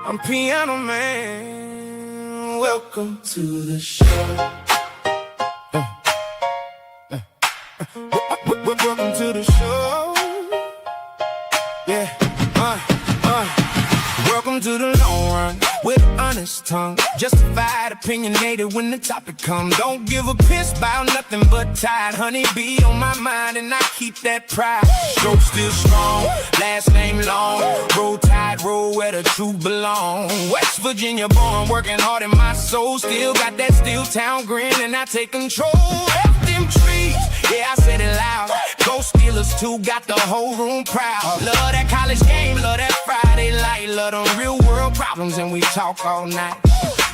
I'm Piano Man. Welcome to the show. Welcome to the show. Yeah. Welcome to the long run with an honest tongue. Justified, opinionated when the topic comes. Don't give a piss about nothing but tide. Honey be on my mind and I keep that pride. Stroke still strong, last name long. Roll tide, roll where the truth belong. West Virginia born, working hard in my soul. Still got that steel town grin and I take control. F them trees, yeah I said it loud. Go Steelers too, got the whole room proud. Love that college game, love that Friday light. Love them real world problems and we talk all night.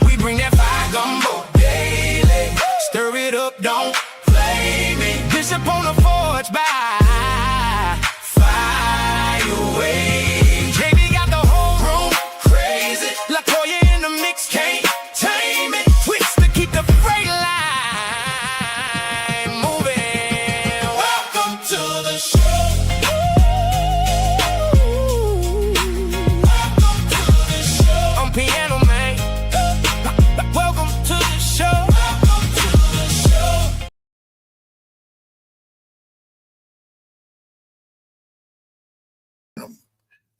We bring that fire gumbo daily. Stir it up, don't play me. Bishop on the forge by fire away. JB got the whole room crazy. Latoya in the mix, can't tame it. Twist to keep the freight line moving. Welcome to the show. Welcome to the show. I'm Piano Man. Welcome to the show. Welcome to the show.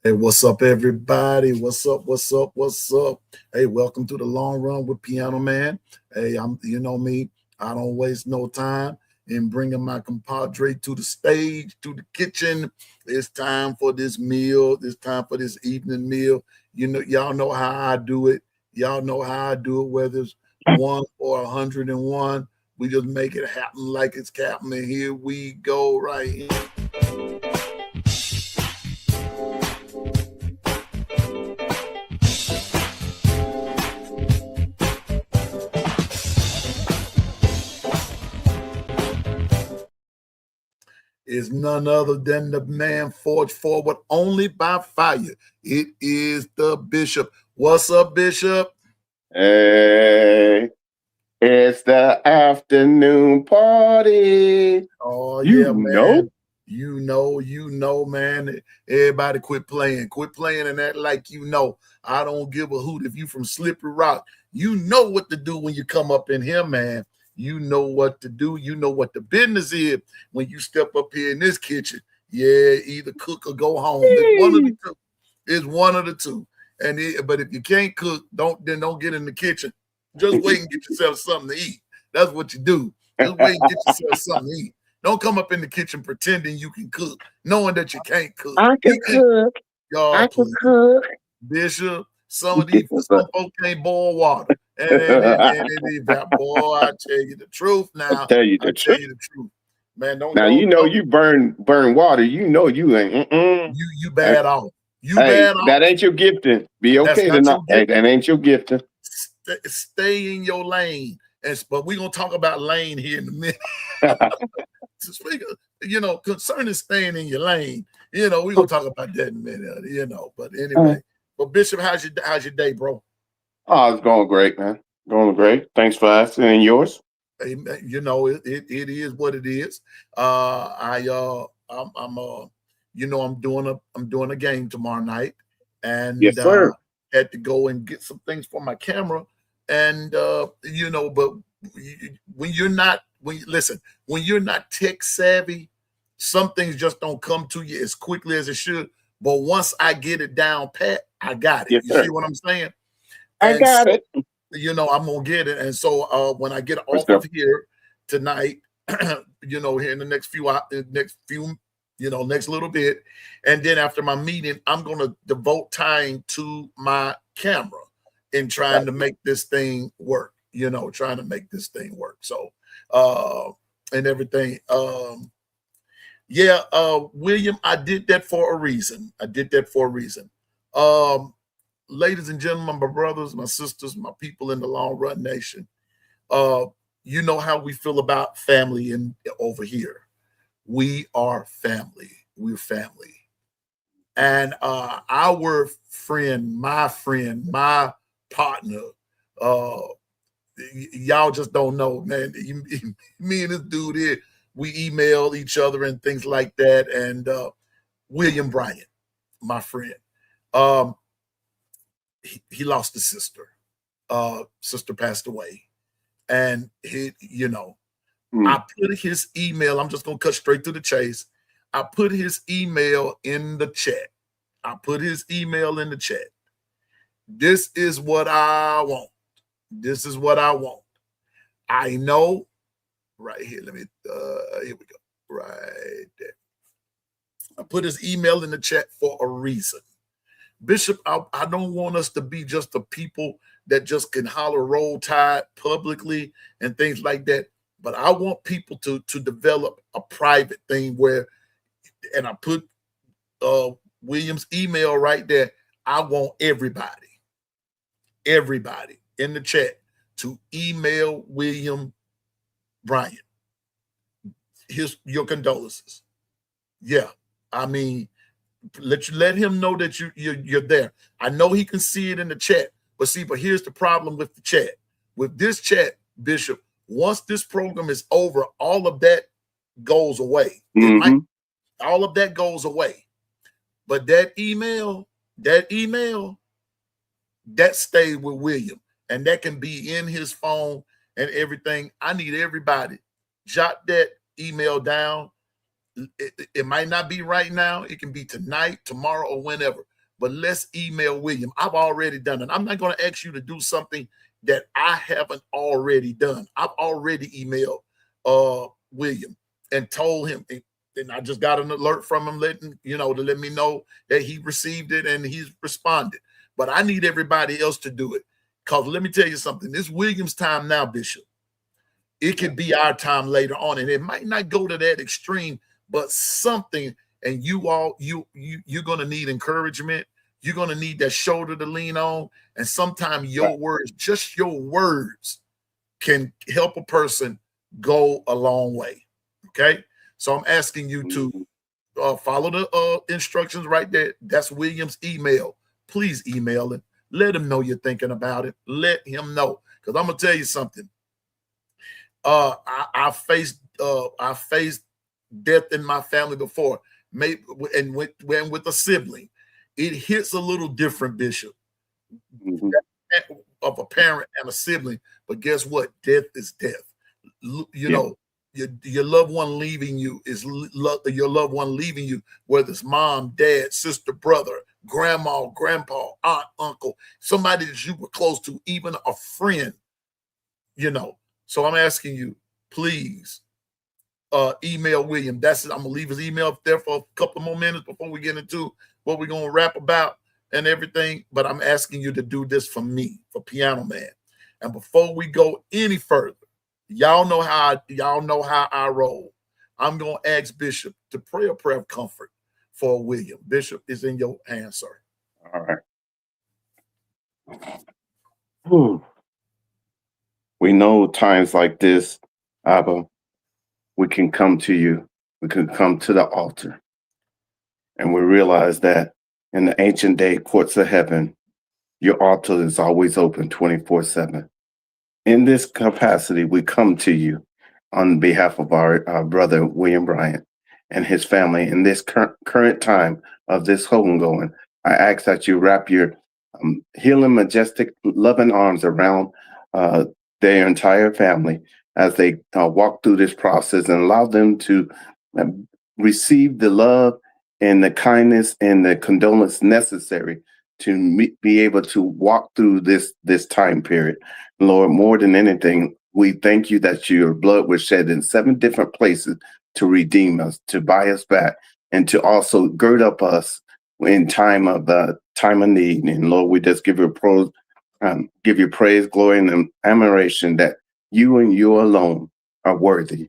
Hey, what's up, everybody? What's up? What's up? What's up? Hey, welcome to the Long Run with Piano Man. Hey, you know me, I don't waste no time in bringing my compadre to the stage, to the kitchen. It's time for this meal. It's time for this evening meal. You know, y'all know how I do it. Y'all know how I do it, whether it's 1 or 101. We just make it happen like it's happening. Here we go right here. Is none other than the man forged forward only by fire. It is the Bishop. What's up, Bishop? Hey, it's the afternoon party. Oh, You yeah, know? man. You know, man. Everybody quit playing. Quit playing and act like you know. I don't give a hoot if you from Slippery Rock. You know what to do when you come up in here, man. You know what to do. You know what the business is when you step up here in this kitchen. Yeah, either cook or go home. It's one of the two. It's one of the two. But if you can't cook, don't get in the kitchen. Just wait and get yourself something to eat. That's what you do. Just wait and get yourself something to eat. Don't come up in the kitchen pretending you can cook, knowing that you can't cook. I can cook. Y'all, I can cook. Bishop, some folks can't boil water. And boy, I tell you the truth now. I tell you the truth. Man, you burn water. You know you ain't. You bad off. Bad off. That ain't your gifting. Be okay tonight. Hey, that ain't your gifting. Stay in your lane. But we're gonna talk about lane here in a minute. Concerning staying in your lane, we're gonna talk about that in a minute, But anyway, but Bishop, how's your day, bro? Oh, it's going great, man. Going great. Thanks for asking. And yours? It is what it is. I'm doing a game tomorrow night, and yes, sir. Had to go and get some things for my camera, and but when you're not tech savvy, some things just don't come to you as quickly as it should. But once I get it down pat, I got it. Yes, you sir. See what I'm saying? I got it. I'm gonna get it. And so when I get off of here tonight, here in the next little bit, and then after my meeting, I'm gonna devote time to my camera and trying to make this thing work. So and everything. William, I did that for a reason. Ladies and gentlemen, my brothers, my sisters, my people in the Long Run Nation, you know how we feel about family over here. We are family. We're family. And our friend, my partner, y'all just don't know, man. Me and this dude here, we email each other and things like that. And William Bryant, my friend, he lost his sister. Sister passed away, and I put his email. I'm just gonna cut straight to the chase. I put his email in the chat. This is what I want. I know right here. Let me here we go. Right there. I put his email in the chat for a reason. Bishop, I don't want us to be just the people that just can holler roll tide publicly and things like that. But I want people to develop a private thing where, and I put William's email right there. I want everybody in the chat to email William Bryant your condolences. Yeah, I mean, let him know that you're there. I know he can see it in the chat, but here's the problem with the chat. With this chat, Bishop, once this program is over, all of that goes away. All of that goes away. But that email, that stayed with William, and that can be in his phone and everything. I need everybody jot that email down. It might not be right now. It can be tonight, tomorrow, or whenever. But let's email William. I've already done it. I'm not going to ask you to do something that I haven't already done. I've already emailed William and told him, and I just got an alert from him to let me know that he received it and he's responded. But I need everybody else to do it. Because let me tell you something. It's William's time now, Bishop. It could be our time later on. And it might not go to that extreme, but something. And you're going to need encouragement. You're going to need that shoulder to lean on. And sometimes your words, just your words, can help a person go a long way. Okay? So I'm asking you to follow the instructions right there. That's William's email. Please email him. Let him know you're thinking about it. Let him know. Because I'm going to tell you something. I faced death in my family before, maybe, and with a sibling. It hits a little different, Bishop, of a parent and a sibling. But guess what? Death is death. You know, your loved one leaving you is your loved one leaving you, whether it's mom, dad, sister, brother, grandma, grandpa, aunt, uncle, somebody that you were close to, even a friend, So I'm asking you, please email William. That's it. I'm going to leave his email up there for a couple more minutes before we get into what we're going to rap about and everything. But I'm asking you to do this for me, for Piano Man. And before we go any further, y'all know how I roll. I'm going to ask Bishop to pray a prayer of comfort for William. Bishop, is in your hands, sir. All right. We know times like this, Abba, we can come to you. We can come to the altar. And we realize that in the ancient day courts of heaven, your altar is always open 24/7. In this capacity, we come to you on behalf of our brother, William Bryant, and his family in this current time of this homegoing. I ask that you wrap your healing, majestic, loving arms around their entire family as they walk through this process, and allow them to receive the love and the kindness and the condolence necessary to be able to walk through this time period. Lord, more than anything, we thank you that your blood was shed in 7 different places to redeem us, to buy us back, and to also gird up us in time of need. And Lord, we just give you praise, glory, and admiration that you and you alone are worthy.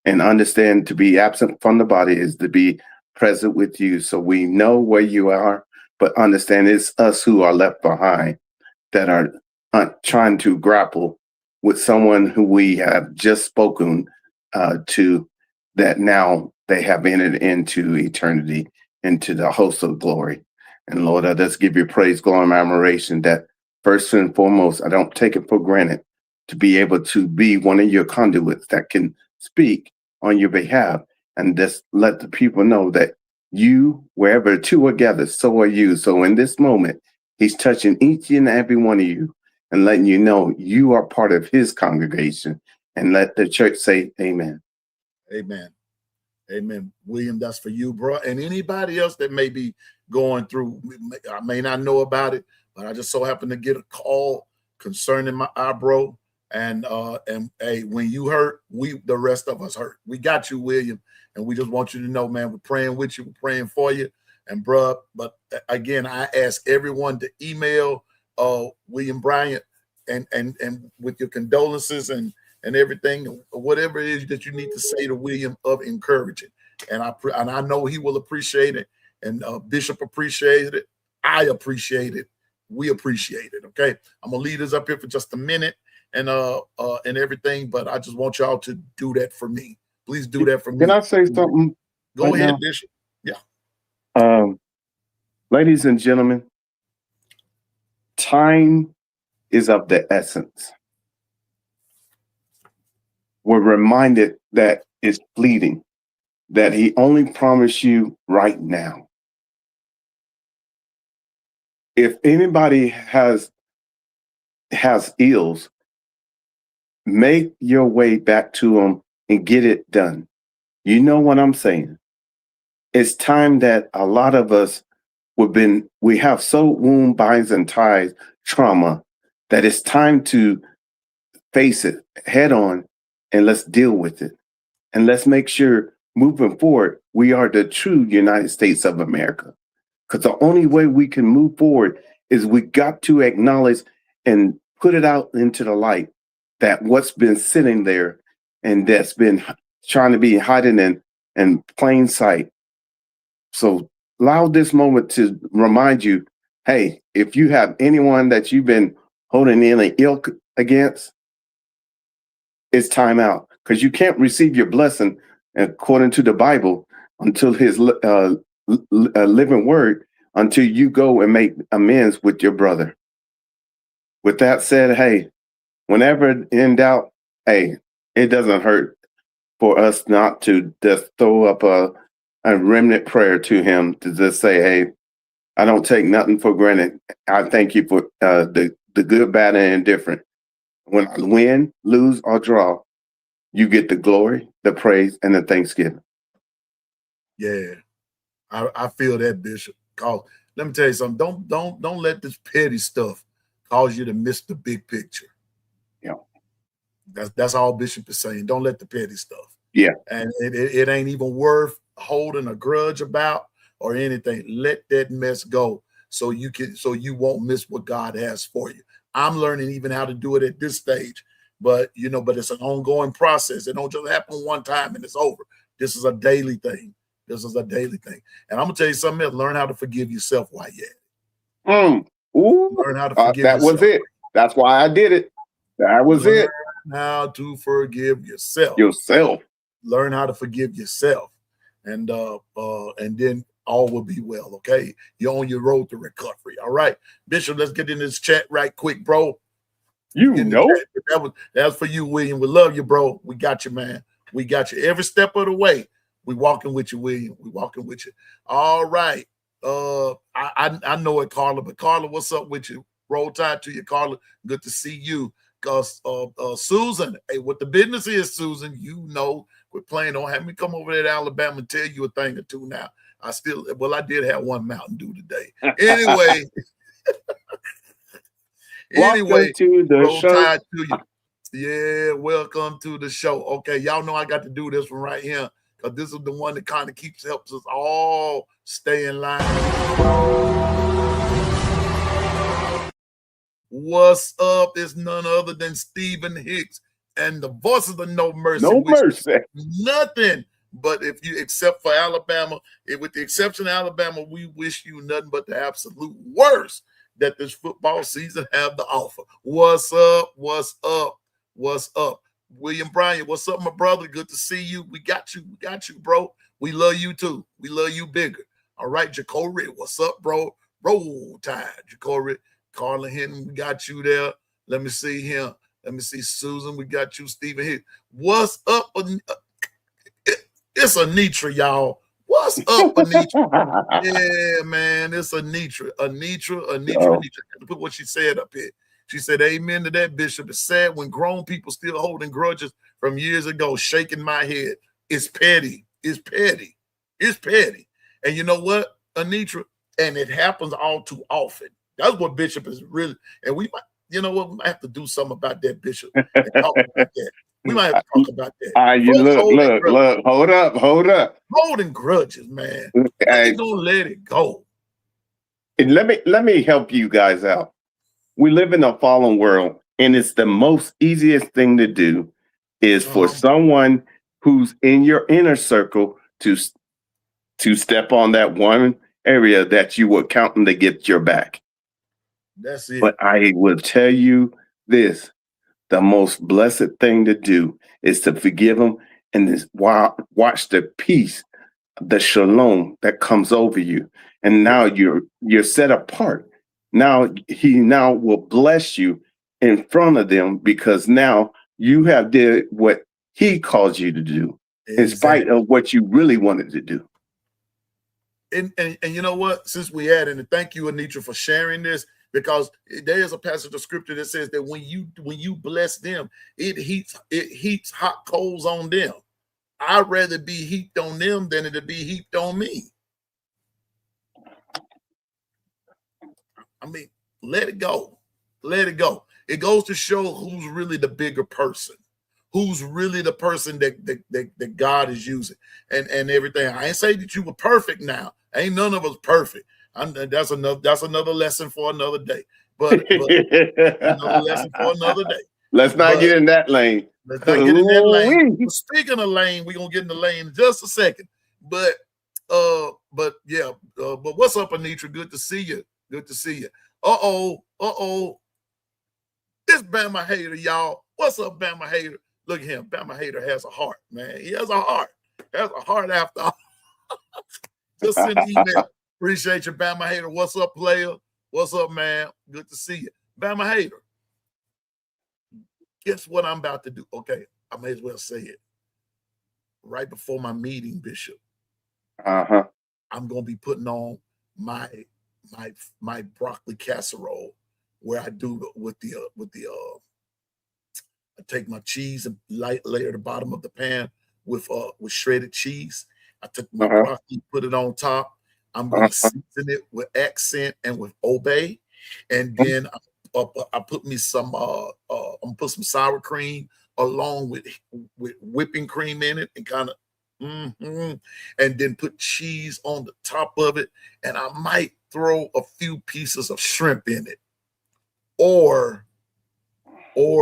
And understand, to be absent from the body is to be present with you. So we know where you are, but understand it's us who are left behind that are trying to grapple with someone who we have just spoken to, that now they have entered into eternity, into the host of glory. And Lord, I just give you praise, glory, and admiration that first and foremost, I don't take it for granted to be able to be one of your conduits that can speak on your behalf, and just let the people know that you, wherever 2 are gathered, so are you. So in this moment, He's touching each and every one of you and letting you know you are part of his congregation. And let the church say amen. Amen. Amen. William, that's for you, bro. And anybody else that may be going through, I may not know about it, but I just so happened to get a call concerning my eyebrow. And hey, when you hurt, the rest of us hurt. We got you, William. And we just want you to know, man, we're praying with you, we're praying for you. And bro, but again, I ask everyone to email William Bryant and with your condolences and everything, whatever it is that you need to say to William of encouraging. And I know he will appreciate it. And Bishop appreciated it. I appreciate it. We appreciate it. Okay. I'm gonna leave this up here for just a minute and everything, but I just want y'all to do that for me. Please do that for me. Can I say something? Go right ahead, now? Bishop. Yeah. Ladies and gentlemen, time is of the essence. We're reminded that it's fleeting, that he only promised you right now. If anybody has ills, make your way back to him and get it done. You know what I'm saying? It's time that a lot of us we have so wound, binds, and ties trauma that it's time to face it head on and let's deal with it. And let's make sure moving forward, we are the true United States of America. Because the only way we can move forward is we got to acknowledge and put it out into the light that what's been sitting there and that's been trying to be hiding in plain sight. So allow this moment to remind you, hey, if you have anyone that you've been holding in an ill against, it's time out. Because you can't receive your blessing according to the Bible until his living word, until you go and make amends with your brother. With that said, hey, whenever in doubt, hey, it doesn't hurt for us not to just throw up a remnant prayer to him to just say, hey, I don't take nothing for granted. I thank you for the good, bad, and indifferent. When I win, lose, or draw, you get the glory, the praise, and the thanksgiving. Yeah, I feel that, Bishop. Cause let me tell you something. Don't let this petty stuff cause you to miss the big picture. Yeah, that's all Bishop is saying. Don't let the petty stuff. Yeah, and it ain't even worth holding a grudge about or anything. Let that mess go so you won't miss what God has for you. I'm learning even how to do it at this stage, but it's an ongoing process. It don't just happen one time and it's over. This is a daily thing. And I'm gonna tell you something else. Learn how to forgive yourself while you're at it. Learn how to forgive that yourself. was it. That's why I did it. That was Learn it. how to forgive yourself. Learn how to forgive yourself. And then all will be well. Okay. You're on your road to recovery. All right. Bishop, let's get in this chat right quick, bro. That was for you, William. We love you, bro. We got you, man. We got you every step of the way. We walking with you, William. We walking with you. All right. I know it, Carla, but Carla, what's up with you? Roll Tide to you, Carla. Good to see you. Because Susan, hey, what the business is, Susan, we're playing. Don't have me come over there to Alabama and tell you a thing or two now. I did have one Mountain Dew today. Anyway. Welcome to the Roll show. Tide to you. Yeah, welcome to the show. Okay, y'all know I got to do this one right here because this is the one that kind of helps us all stay in line. What's up? It's none other than Stephen Hicks and the voices of No Mercy. No mercy. Nothing but except for Alabama, with the exception of Alabama, we wish you nothing but the absolute worst that this football season have to offer. What's up? What's up? What's up? William Bryant, what's up, my brother? Good to see you. We got you, bro. We love you too. We love you bigger. All right, Jacory, what's up, bro? Roll Tide, Jacory. Carla Hinton, we got you there. Let me see him. Let me see Susan. We got you, Stephen Hicks. What's up? It's Anitra, y'all. What's up, Anitra? Yeah, man, it's Anitra. Anitra. Put what she said up here. She said, amen to that, Bishop. It's sad when grown people still holding grudges from years ago, shaking my head. It's petty. It's petty. It's petty. And you know what, Anitra? And it happens all too often. That's what Bishop is really, and we might, you know what, we might have to do something about that, Bishop. And talk about that. We might have to talk about that. You look, hold up. Holding grudges, man. When you gonna let it go? And let me help you guys out. We live in a fallen world, and it's the most easiest thing to do is for someone who's in your inner circle to step on that one area that you were counting to get your back. That's it. But I will tell you this. The most blessed thing to do is to forgive them and watch the peace, the shalom that comes over you. And now you're set apart. Now he will bless you in front of them because now you have did what he calls you to do, in spite of what you really wanted to do. And you know what? Since we had, and thank you, Anitra, for sharing this, because there is a passage of scripture that says that when you bless them, it heats hot coals on them. I'd rather be heaped on them than it to be heaped on me. I mean, let it go. Let it go. It goes to show who's really the bigger person, who's really the person that God is using and everything. I ain't say that you were perfect now. Ain't none of us perfect. That's another lesson for another day. But another lesson for another day. Let's not get in that lane. Let's not get in that lane. But speaking of lane, we're gonna get in the lane in just a second. But yeah, but what's up, Anitra? Good to see you. Good to see you. Uh-oh. This Bama hater, y'all. What's up, Bama hater? Look at him. Bama hater has a heart, man. He has a heart. Has a heart after all. Just send an email. Appreciate you, Bama hater. What's up, player? What's up, man? Good to see you. Bama hater. Guess what I'm about to do? Okay, I may as well say it. Right before my meeting, Bishop. I'm gonna be putting on my broccoli casserole, where I do with the I take my cheese and layer the bottom of the pan with shredded cheese. I took my broccoli, put it on top. I'm going to season it with accent and with obey, and then I put me some. I'm gonna put some sour cream along with whipping cream in it, and kind of, and then put cheese on the top of it, and I might throw a few pieces of shrimp in it, or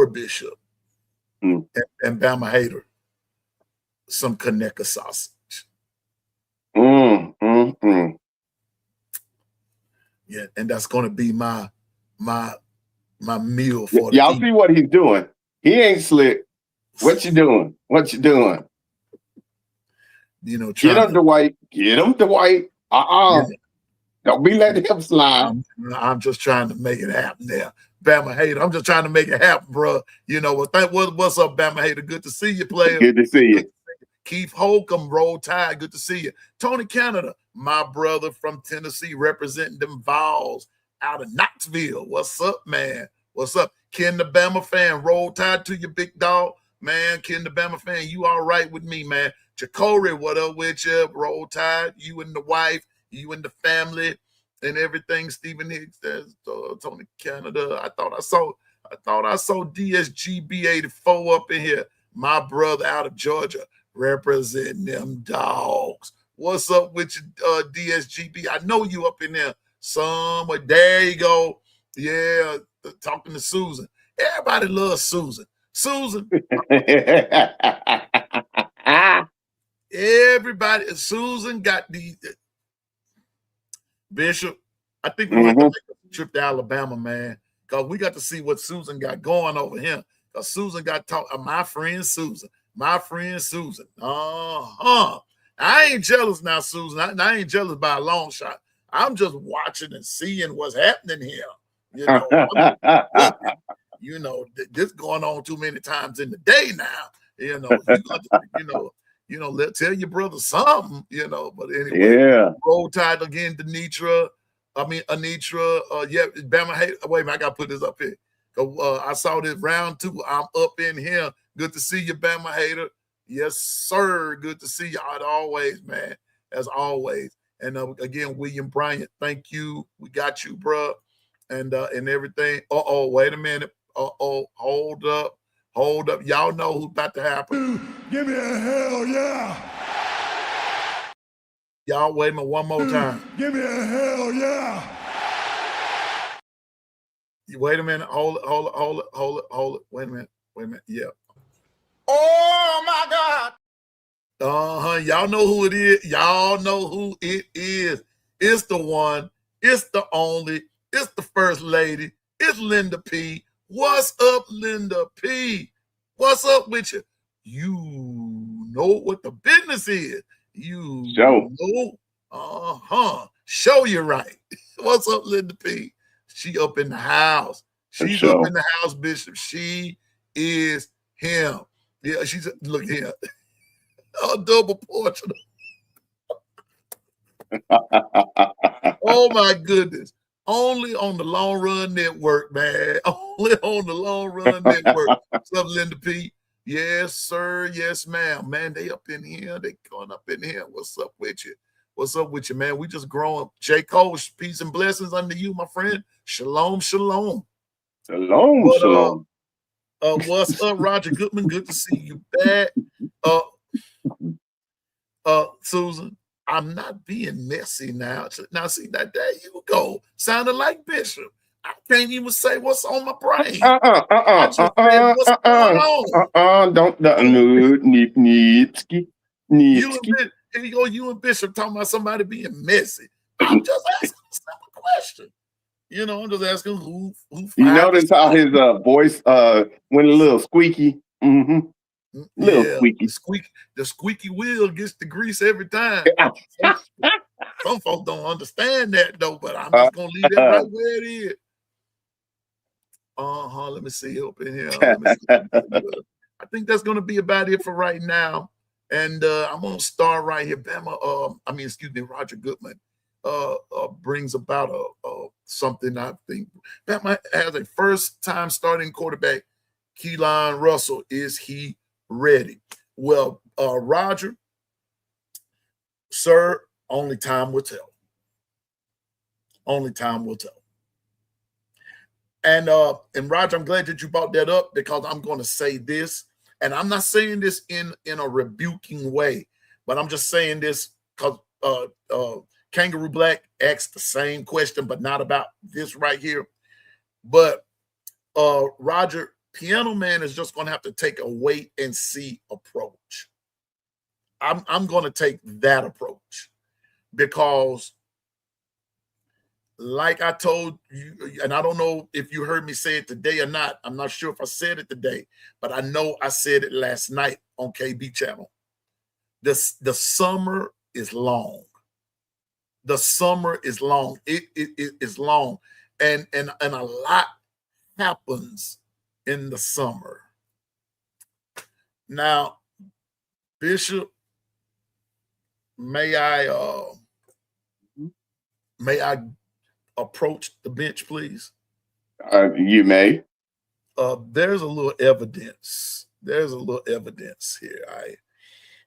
Bishop and Bama hater, some Kaneka sausage. Yeah, and that's gonna be my meal for y'all. See what he's doing? He ain't slick. What you doing? What you doing? You know, get him, Dwight. Get him, Dwight. Yeah. Don't be letting him slide. I'm just trying to make it happen there. Bama hater. I'm just trying to make it happen, bro. You know what? What's up, Bama hater? Good to see you, player. Good to see you. Keith Holcomb, Roll Tide. Good to see you. Tony Canada, my brother from Tennessee, representing them Vols out of Knoxville. What's up, man? What's up? Ken the Bama fan, Roll Tide to you, big dog. Man, Ken the Bama fan, you all right with me, man. Jacory, what up with you? Roll Tide, you and the wife, you and the family, and everything. Stephen Hicks, Tony Canada. I thought I saw DSGB 84 up in here. My brother out of Georgia, representing them dogs. What's up with you, DSGB? I know you up in there somewhere. There you go. Yeah, talking to Susan. Everybody loves Susan. Everybody. Susan got the Bishop. I think we have to make a trip to Alabama, man, because we got to see what Susan got going over here. Because Susan got my friend Susan. I ain't jealous now, Susan. I ain't jealous by a long shot. I'm just watching and seeing what's happening here. This going on too many times in the day now. tell your brother something, But anyway, Yeah. Roll Tide again, Anitra. Yeah, Bama Hater. Wait a minute, I gotta put this up here. I saw this round 2. I'm up in here. Good to see you, Bama Hater. Yes, sir. Good to see you as always, man. As always. And again, William Bryant, thank you. We got you, bro. And everything. Wait a minute. Hold up. Y'all know who's about to happen. Give me a hell yeah. Y'all wait a minute one more time. Give me a hell yeah. Wait a minute. Hold it. Wait a minute. Yeah. Oh my God. Y'all know who it is. It's the one. It's the only. It's the first lady. It's Linda P. What's up, Linda P? What's up with you? You know what the business is. You know. Show you right. What's up, Linda P? She up in the house. She's up in the house, Bishop. She is him. Yeah, look here. A double portrait. Oh my goodness. Only on the Long Run Network, man. Only on the Long Run Network. What's up, Linda P? Yes, sir. Yes, ma'am. Man, they up in here. They going up in here. What's up with you? What's up with you, man? We just growing. J. Cole, peace and blessings unto you, my friend. Shalom, shalom. Shalom. What's up, Roger Goodman? Good to see you back. Susan, I'm not being messy now. Now, see, that there you go. Sounded like Bishop. I can't even say what's on my brain. I just said what's going on. You and Bishop talking about somebody being messy. I'm just asking a simple question. I'm just asking who you notice how his voice went a little squeaky? Mm-hmm. Little squeaky. The squeaky wheel gets the grease every time. Some folks don't understand that though, but I'm just gonna leave that right where it is. Let me see up in here. I think that's gonna be about it for right now. And I'm gonna start right here. Roger Goodman brings about something. I think Bama has a first-time starting quarterback, Keelan Russell. Is he ready? Well, Roger, sir, only time will tell. Only time will tell. And Roger, I'm glad that you brought that up because I'm going to say this, and I'm not saying this in a rebuking way, but I'm just saying this because Kangaroo Black asked the same question, but not about this right here. But Roger, Piano Man is just going to have to take a wait and see approach. I'm going to take that approach because, like I told you, and I don't know if you heard me say it today or not. I'm not sure if I said it today, but I know I said it last night on KB channel. The summer is long. The summer is long. It is long, and a lot happens in the summer. Now, Bishop, may I approach the bench, please? You may. There's a little evidence. There's a little evidence here.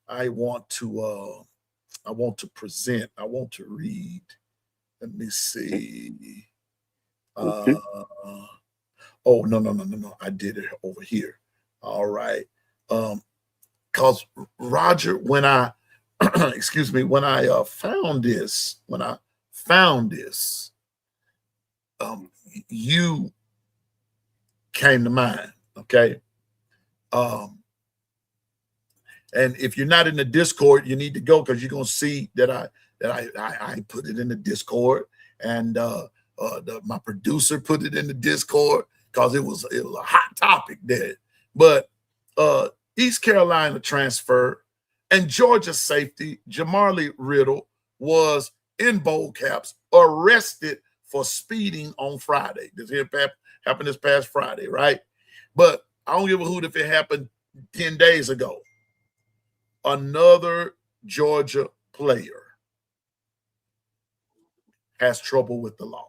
I want to present. I want to read. Let me see. Okay. No. I did it over here. All right. Because Roger, when I when I found this, you came to mind. Okay. And if you're not in the Discord, you need to go because you're gonna see that I put it in the Discord, and my producer put it in the Discord because it was a hot topic there. But East Carolina transfer and Georgia safety Jamarly Riddle was in bowl caps arrested for speeding on Friday. This happened this past Friday, right? But I don't give a hoot if it happened 10 days ago. Another Georgia player has trouble with the law.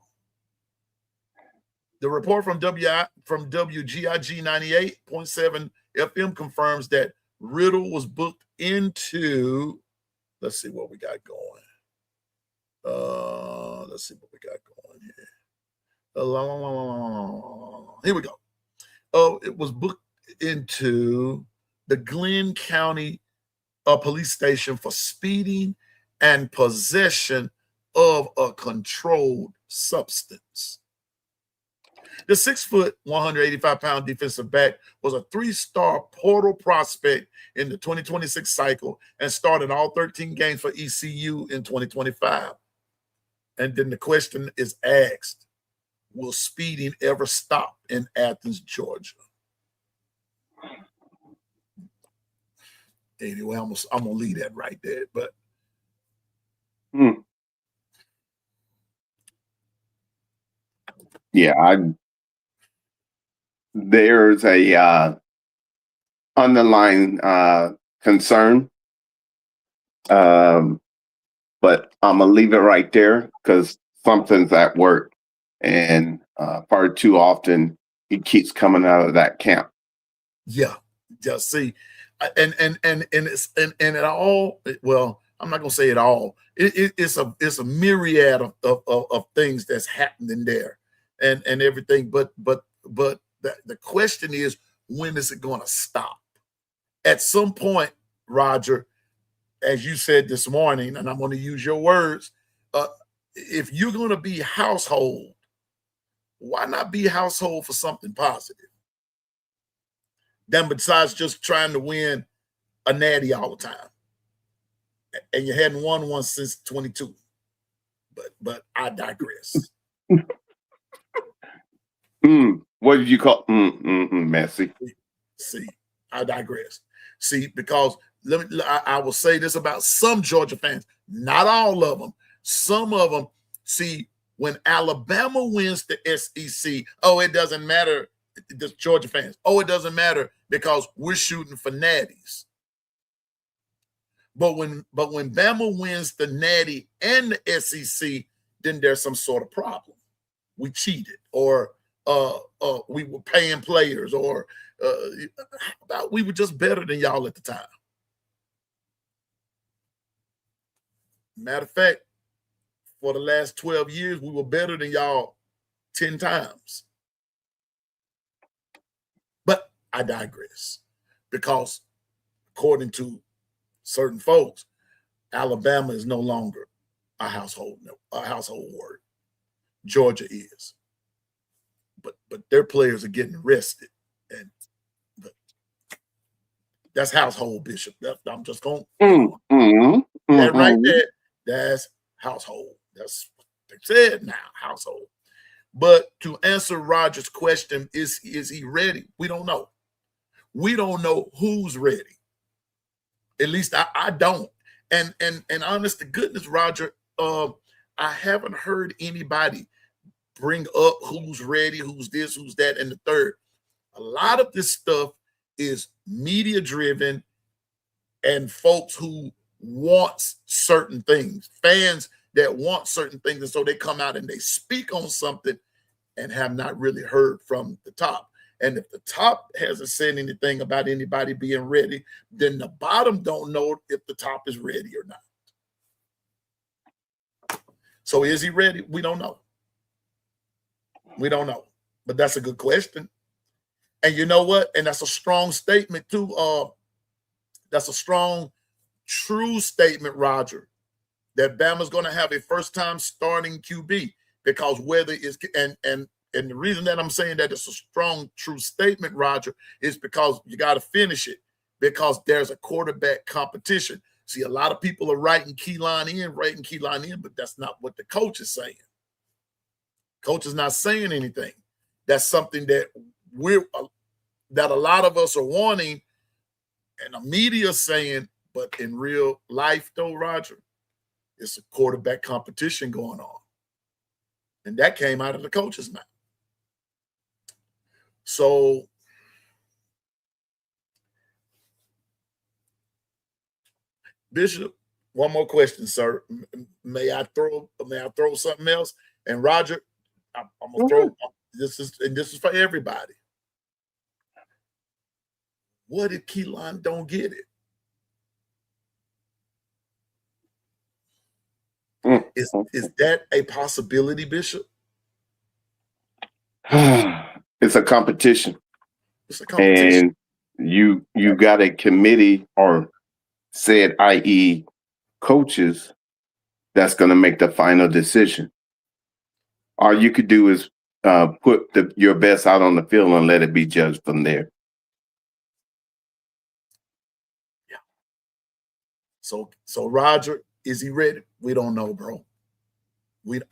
The report from WGIG 98.7 FM confirms that Riddle was booked into, let's see what we got going. Let's see what we got going here. Here we go. It was booked into the Glenn County police station for speeding and possession of a controlled substance. The 6 foot, 185-pound defensive back was a 3-star portal prospect in the 2026 cycle and started all 13 games for ECU in 2025. And then the question is asked, will speeding ever stop in Athens, Georgia? Anyway, I'm gonna leave that right there. But yeah, there's a underlying concern, but I'm gonna leave it right there because something's at work, and far too often he keeps coming out of that camp. Yeah, just see, and it all. Well, I'm not gonna say it all. It's a myriad of things that's happening there, and everything. But the question is, when is it going to stop? At some point, Roger, as you said this morning, and I'm going to use your words, if you're going to be household, why not be household for something positive? Then besides just trying to win a natty all the time. And you hadn't won one since 22. But I digress. What did you call messy? See, I digress. See, because I will say this about some Georgia fans, not all of them. Some of them, see, when Alabama wins the SEC, it doesn't matter. The Georgia fans, it doesn't matter because we're shooting for natties. But when Bama wins the natty and the SEC, then there's some sort of problem. We cheated, or we were paying players, or we were just better than y'all at the time. Matter of fact, for the last 12 years, we were better than y'all 10 times. But I digress, because according to certain folks, Alabama is no longer a household word. Georgia is. But their players are getting arrested. But that's household, Bishop. I'm just going that right there. That's household. That's what they said now, household. But to answer Roger's question, is he ready? We don't know. We don't know who's ready. At least I don't. And honest to goodness, Roger, I haven't heard anybody bring up who's ready, who's this, who's that, and the third. A lot of this stuff is media driven and folks who want certain things, fans that want certain things. And so they come out and they speak on something and have not really heard from the top. And if the top hasn't said anything about anybody being ready, then the bottom don't know if the top is ready or not. So is he ready? We don't know. We don't know. But that's a good question. And you know what? And that's a strong statement too. That's a strong, true statement, Roger, that Bama's going to have a first-time starting QB, because whether it's and the reason that I'm saying that it's a strong, true statement, Roger, is because you got to finish it, because there's a quarterback competition. See, a lot of people are writing Keelan in, but that's not what the coach is saying. Coach is not saying anything. That's something that that a lot of us are wanting, and the media is saying, but in real life, though, Roger, it's a quarterback competition going on. And that came out of the coach's mouth. So Bishop, one more question, sir. May I throw something else? And Roger, I'm gonna throw this is for everybody. What if Keelan don't get it? Is that a possibility, Bishop? It's a competition. It's a competition. And you got a committee or said, i.e., coaches, that's going to make the final decision. All you could do is put your best out on the field and let it be judged from there. Yeah. So Roger, is he ready? We don't know, bro. You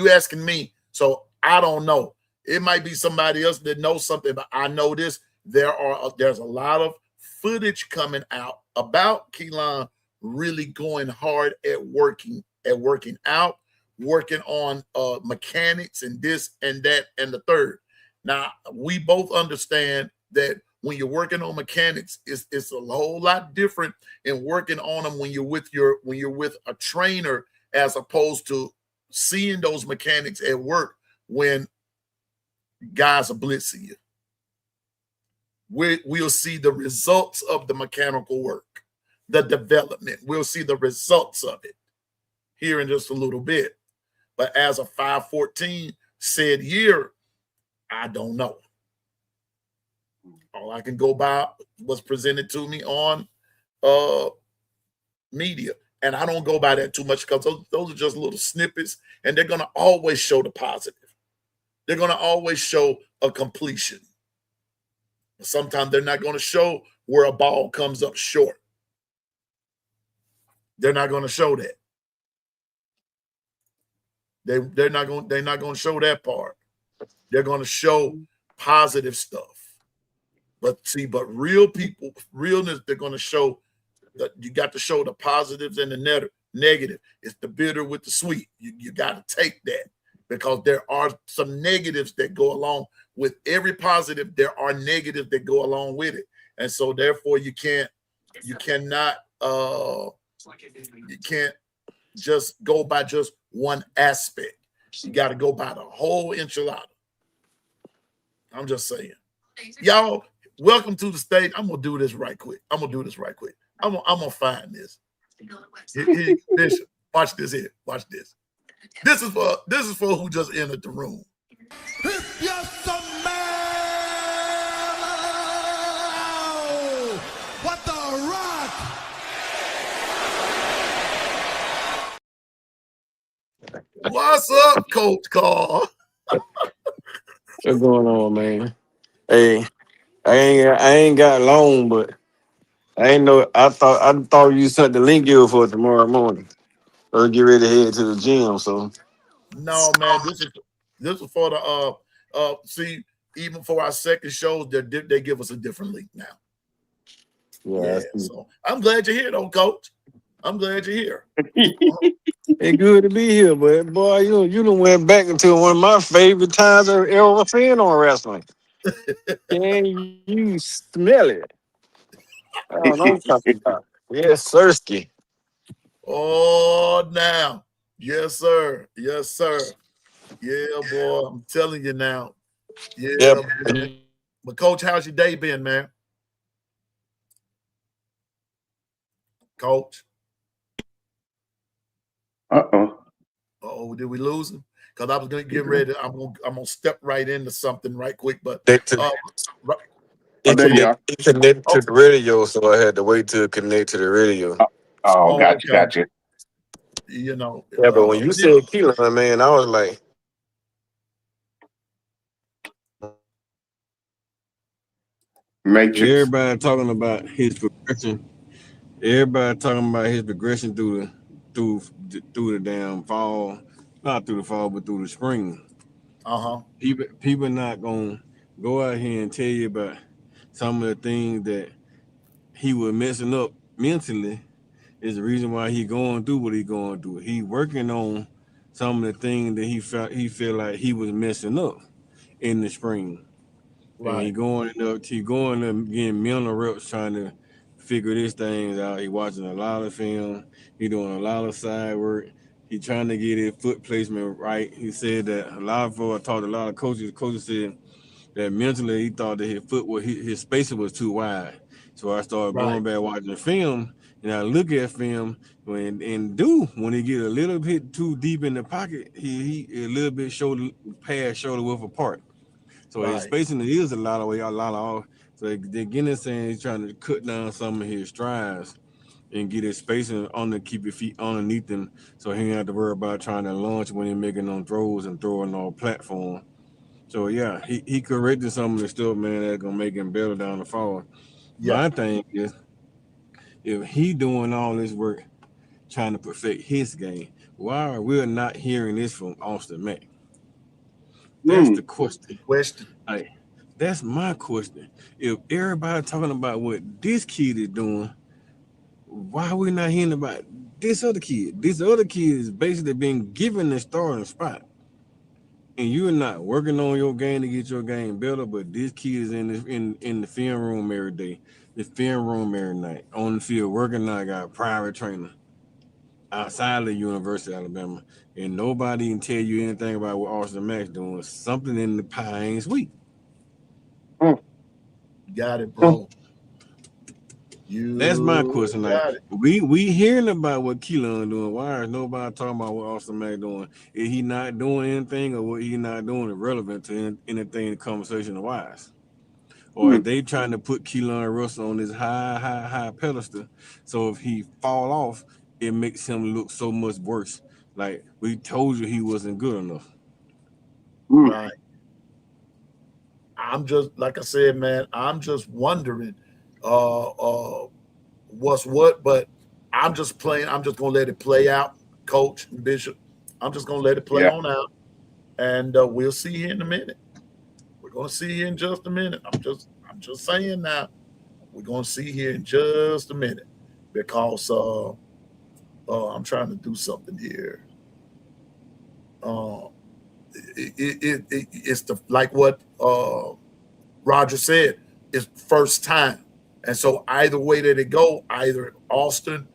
asking me, so I don't know. It might be somebody else that knows something, but I know this. There's a lot of footage coming out about Keelan really going hard at working out, working on mechanics and this and that and the third. Now, we both understand that when you're working on mechanics, it's a whole lot different in working on them when you're with a trainer, as opposed to seeing those mechanics at work when guys are blitzing you. We'll see the results of the mechanical work, the development. We'll see the results of it here in just a little bit. But as a 514 said year, I don't know. All I can go by was presented to me on media. And I don't go by that too much because those are just little snippets, and they're going to always show the positive. They're going to always show a completion. Sometimes they're not going to show where a ball comes up short. They're not going to show that. They're not going to show that part. They're going to show positive stuff. But real people, realness, they're going to show that you got to show the positives and the negative. It's the bitter with the sweet. You got to take that, because there are some negatives that go along with every positive. There are negatives that go along with it. And so therefore you can't just go by just one aspect. You got to go by the whole enchilada. I'm just saying. Y'all, welcome to the stage. I'm gonna do this right quick. I'm gonna find this. Here, Bishop, watch this here. Watch this. This is for who just entered the room. If you're some man, what the rock? What's up, Coach Carl? What's going on, man? Hey, I ain't got long, but I ain't know. I thought you sent the link you for tomorrow morning, or get ready to head to the gym. So No, man, this is for the see, even for our second shows, they give us a different link now. Yeah, so I'm glad you're here, though, Coach. I'm glad you're here. It's good to be here, but boy, you done went back into one of my favorite times I've ever seen on wrestling. Can you smell it? I don't know what I'm talking about. Yes, Sirski. Oh, now, yes, sir, yes, sir. Yeah, boy, I'm telling you now. Yeah, Yep. boy. But Coach, how's your day been, man? Coach. Oh, did we lose him? Because I was gonna get ready. I'm gonna step right into something right quick. But It connected to the radio, so I had to wait to connect to the radio. Gotcha. You know. Yeah, but when you said Keelan, man, I was like, Matrix. everybody talking about his progression. Everybody talking about his progression through the damn fall, not through the fall, but through the spring. People not gonna go out here and tell you about some of the things that he was messing up mentally. Is the reason why he going through what he going through. He working on some of the things that he felt like he was messing up in the spring. Right. And he going up getting mental reps, trying to figure this things out. He watching a lot of film. He doing a lot of side work. He trying to get his foot placement right. He said that a lot of I talked to a lot of coaches. Coaches said that mentally he thought that his foot was his spacing was too wide. So I started Right. going back watching the film, and I look at film when he get a little bit too deep in the pocket, he a little bit shoulder width apart. So his Right. spacing is a lot of off. So they're getting saying he's trying to cut down some of his strides and get his spacing on to keep his feet underneath him, so he ain't have to worry about trying to launch when he's making them throws and throwing on platform. So yeah, he corrected some of the stuff, man, that's gonna make him better down the fall. Yeah. My thing is, if he doing all this work trying to perfect his game, why are we not hearing this from Austin Mack? That's the question. Question. Like, that's my question. If everybody talking about what this kid is doing, why are we not hearing about this other kid? This other kid is basically being given the starting spot, and you're not working on your game to get your game better. But this kid is in the film room every day, the film room every night, on the field working. I got a private trainer outside of the University of Alabama, and nobody can tell you anything about what Austin Mack's doing. Something in the pie ain't sweet. Got it, bro. You That's my question. Like, got it. we hearing about what Keelan doing. Why is nobody talking about what Austin Mack doing? Is he not doing anything, or what he not doing irrelevant to anything in the conversation wise? Or are they trying to put Keelan Russell on this high pedestal? So if he fall off, it makes him look so much worse. Like, we told you he wasn't good enough. Right. I'm just, like I said, man, I'm just wondering what's what, but I'm just gonna let it play out, Coach and Bishop. I'm just gonna let it play on out, and we'll see you in a minute. We're gonna see you in just a minute. I'm just saying now. We're gonna see here in just a minute, because I'm trying to do something here. It's the, like what Roger said, it's first time, and so either way that it go, either Austin,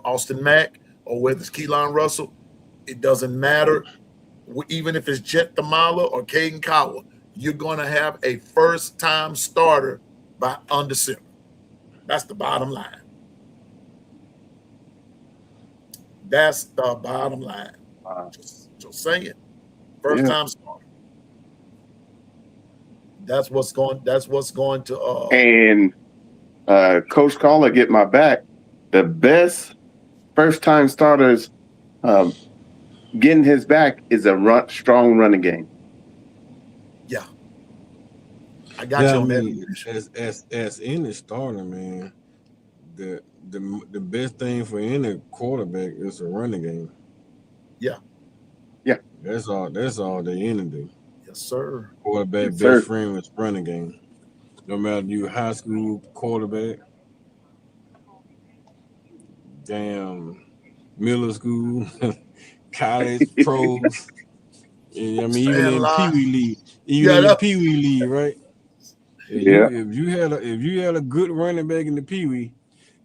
Austin Mack, or whether it's Keelan Russell, it doesn't matter. Even if it's Jet Tamala or Caden Cowell, you're going to have a first-time starter by December. That's the bottom line. That's the bottom line. Just saying. First-time starter. That's what's going to and Coach Caller get my back. The best first-time starters getting his back is a strong running game. Yeah. I got you on that. As any starter, man, the best thing for any quarterback is a running game. Yeah. Yeah. That's all they in to do. Yes, sir. Quarterback best friend was running game. No matter you high school quarterback, damn middle school, college, pros. I mean, even in Pee Wee League, right? If you had a good running back in the Pee Wee,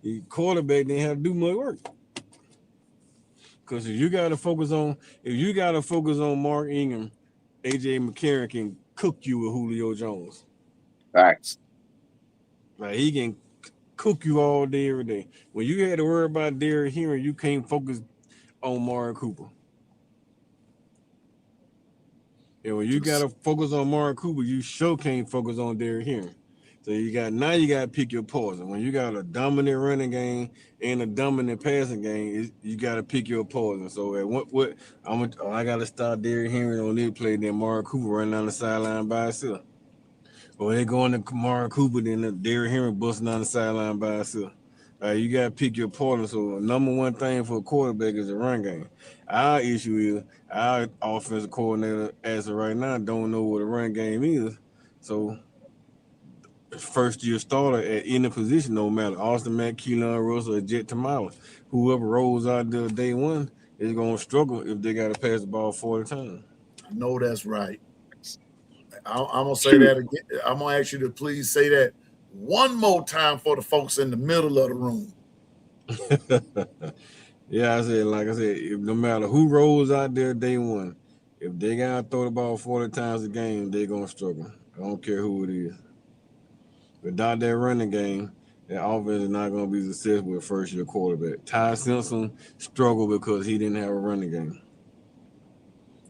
the quarterback didn't have to do much work. Because if you got to focus on Mark Ingram, AJ McCarron can cook you with Julio Jones. Facts. Like, he can cook you all day, every day. When you had to worry about Derrick Henry, you can't focus on Mark Cooper. And when you got to focus on Mark Cooper, you sure can't focus on Derrick Henry. So you got to pick your poison. When you got a dominant running game and a dominant passing game, you got to pick your poison. So at what I got to start Derrick Henry on this play, then Mark Cooper running down the sideline by himself. Or they going to Mark Cooper, then Derrick Henry busting down the sideline by himself. You got to pick your poison. So the number one thing for a quarterback is a run game. Our issue is our offensive coordinator, as of right now, don't know what a run game is. So first year starter at any position, no matter Austin Mack, Keelan Russell, or Jet Tamala, whoever rolls out there day one is going to struggle if they got to pass the ball 40 times. I know that's right. I'm gonna say that again. I'm gonna ask you to please say that one more time for the folks in the middle of the room. Yeah, like I said, if no matter who rolls out there day one, if they gotta throw the ball 40 times a game, they're gonna struggle. I don't care who it is. Without that running game, that offense is not gonna be successful with first year quarterback. Ty Simpson struggled because he didn't have a running game.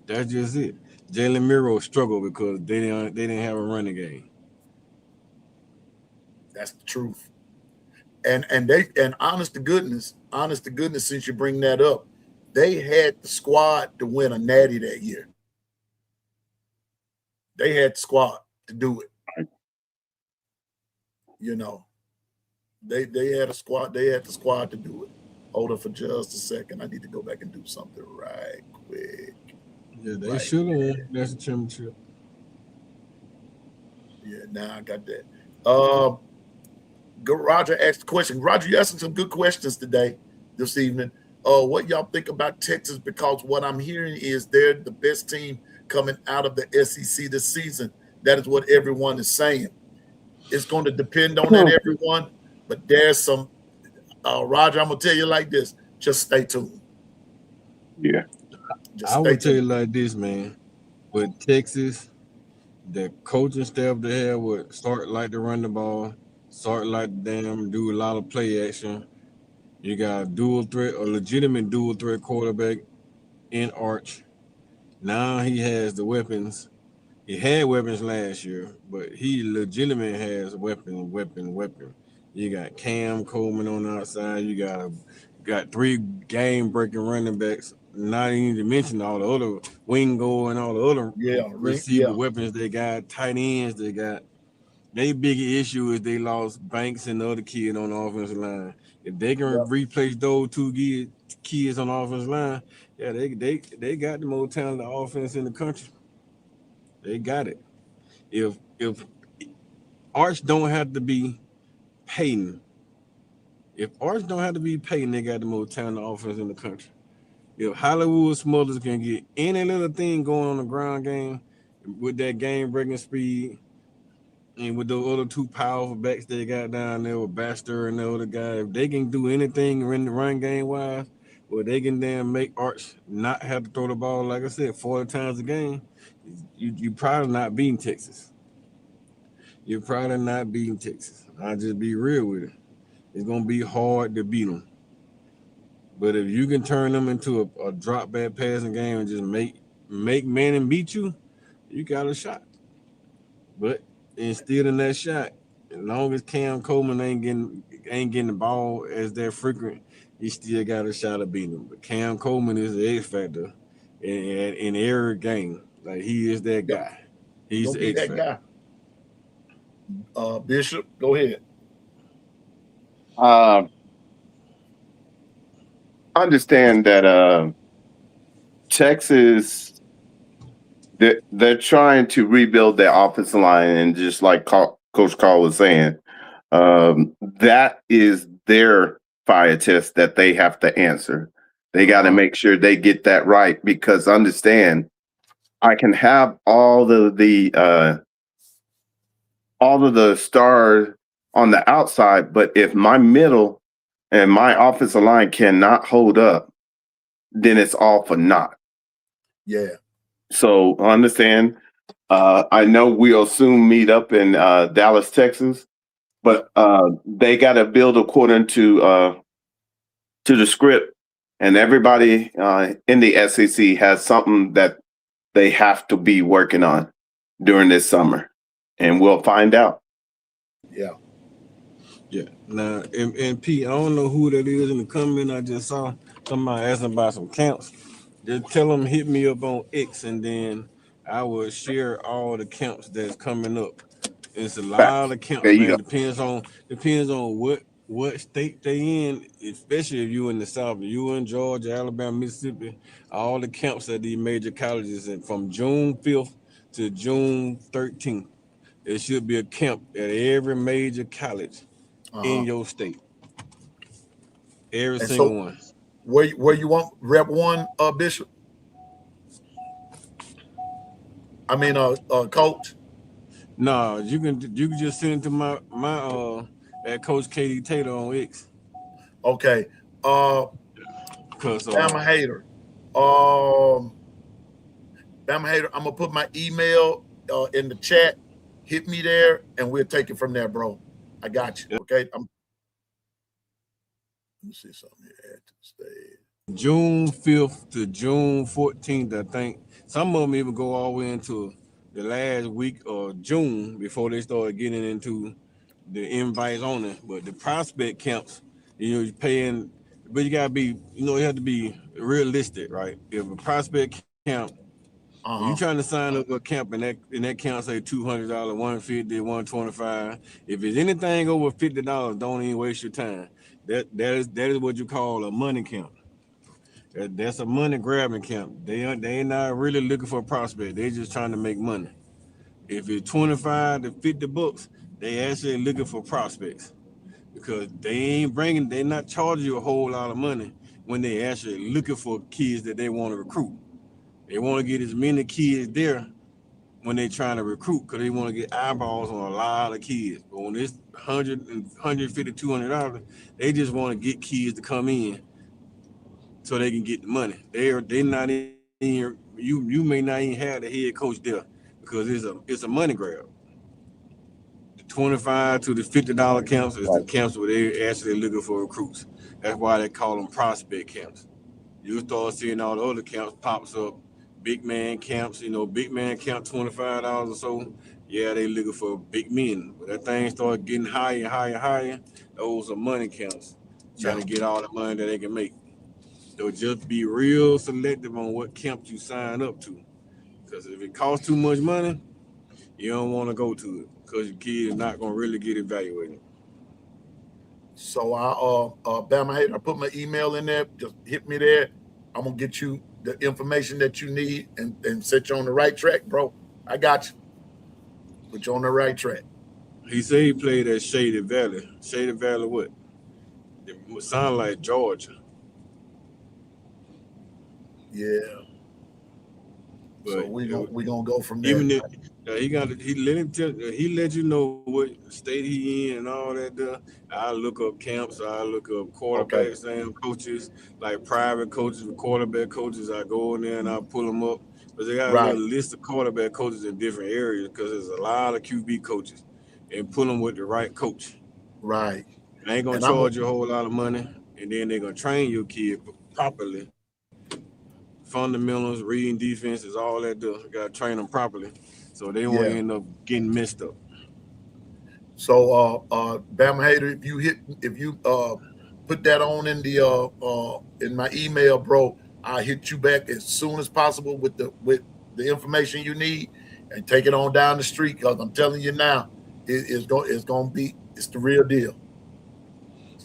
That's just it. Jalen Miro struggled because they didn't have a running game. That's the truth. And honest to goodness, since you bring that up, they had the squad to win a natty that year. They had the squad to do it. You know, they had a squad. They had the squad to do it. Hold up for just a second. I need to go back and do something right quick. Yeah, they should have won. That's a championship. Yeah, now I got that. Roger asked the question. Roger, you asking some good questions this evening. What y'all think about Texas? Because what I'm hearing is they're the best team coming out of the SEC this season. That is what everyone is saying. It's going to depend on that, everyone. But there's some, Roger, I'm going to tell you like this. Just stay tuned. Yeah. I would tell you like this, man. With Texas, the coaching staff they have would start like to run the ball, start like them, do a lot of play action. You got a legitimate dual threat quarterback in Arch. Now he has the weapons. He had weapons last year, but he legitimately has weapon. You got Cam Coleman on the outside. You got 3 game-breaking running backs. Not even to mention all the other Wingo and all the other receiver weapons they got, tight ends they got. Their big issue is they lost Banks and the other kid on the offensive line. If they can replace those 2 kids on the offensive line, yeah, they got the most talented offense in the country. They got it. If Arch don't have to be Peyton, they got the most talented offense in the country. If Hollywood Smothers can get any little thing going on the ground game with that game breaking speed and with those other 2 powerful backs they got down there with Baxter and the other guy, if they can do anything in the run game wise, well, they can then make Arch not have to throw the ball, like I said, 40 times a game, you probably not beating Texas. You're probably not beating Texas. I'll just be real with it. It's going to be hard to beat them. But if you can turn them into a drop back passing game and just make Manning beat you, you got a shot. But instead in that shot, as long as Cam Coleman ain't getting the ball as that frequent, you still got a shot of beating him. But Cam Coleman is the X factor in every game. Like he is that guy. He's the X factor. Guy. Bishop, go ahead. Understand that Texas, they're trying to rebuild their offensive line, and just like Coach Carl was saying, that is their fire test that they have to answer. They got to make sure they get that right, because understand, I can have all of the stars on the outside, but if my middle and my offensive line cannot hold up, then it's all for naught. Yeah. So understand, I know we'll soon meet up in Dallas, Texas, but they got to build according to the script, and everybody in the SEC has something that they have to be working on during this summer, and we'll find out. Yeah. Yeah. Now, and Pete, I don't know who that is in the comment. I just saw somebody asking about some camps. Just tell them hit me up on X, and then I will share all the camps that's coming up. It's a lot of camps, man. Depends on what state they in, especially if you in the South. If you in Georgia, Alabama, Mississippi, all the camps at these major colleges, and from June 5th to June 13th. There should be a camp at every major college in your state. Every single one. Where you want Rep 1, Bishop? Coach. No, you can just send it to my at Coach KD Taylor on X. Okay. Cause Bama Hater. Um, Bama Hater. I'm gonna put my email in the chat. Hit me there, and we'll take it from there, bro. I got you. Okay. Let me see something here. Add to the stage. June 5th to June 14th, I think. Some of them even go all the way into the last week of June before they start getting into the invites on it. But the prospect camps, you're paying, but you gotta be, you have to be realistic, right? If a prospect camp, when you're trying to sign up for a camp and that camp say $200, $150, $125, if it's anything over $50, don't even waste your time. That is what you call a money camp. That's a money grabbing camp. They ain't not really looking for a prospect. They just trying to make money. If it's 25 to 50 bucks, they actually looking for prospects because they're not charging you a whole lot of money when they actually looking for kids that they want to recruit. They want to get as many kids there when they trying to recruit because they want to get eyeballs on a lot of kids. But when it's $100 and $150, $200, they just want to get kids to come in so they can get the money. They're not in here. You may not even have the head coach there because it's a money grab. The $25 to the $50 camps is the camps where they actually looking for recruits. That's why they call them prospect camps. You start seeing all the other camps pops up, big man camps. Big man camp $25 or so. Yeah, they looking for big men. But that thing start getting higher and higher and higher. Those are money camps, trying to get all the money that they can make. So just be real selective on what camp you sign up to. Because if it costs too much money, you don't want to go to it because your kid is not going to really get evaluated. So Bama Hater, I put my email in there. Just hit me there. I'm gonna get you the information that you need and set you on the right track, bro. I got you. Put you on the right track. He said he played at Shady Valley. Shady Valley what? It sound like Georgia. Yeah. But so we gonna go from there. Even if he let you know what state he in and all that. I look up camps. I look up quarterbacks and coaches, like private coaches, quarterback coaches. I go in there and I pull them up because they got a little list of quarterback coaches in different areas because there's a lot of QB coaches, and pull them with the right coach. Right. They ain't gonna charge you a whole lot of money, and then they're gonna train your kid properly. Fundamentals, reading defenses, all that. Got to train them properly, so they won't end up getting messed up. So, Bama Hater, if you put that on in the in my email, bro, I'll hit you back as soon as possible with the information you need and take it on down the street. Because I'm telling you now, it's the real deal.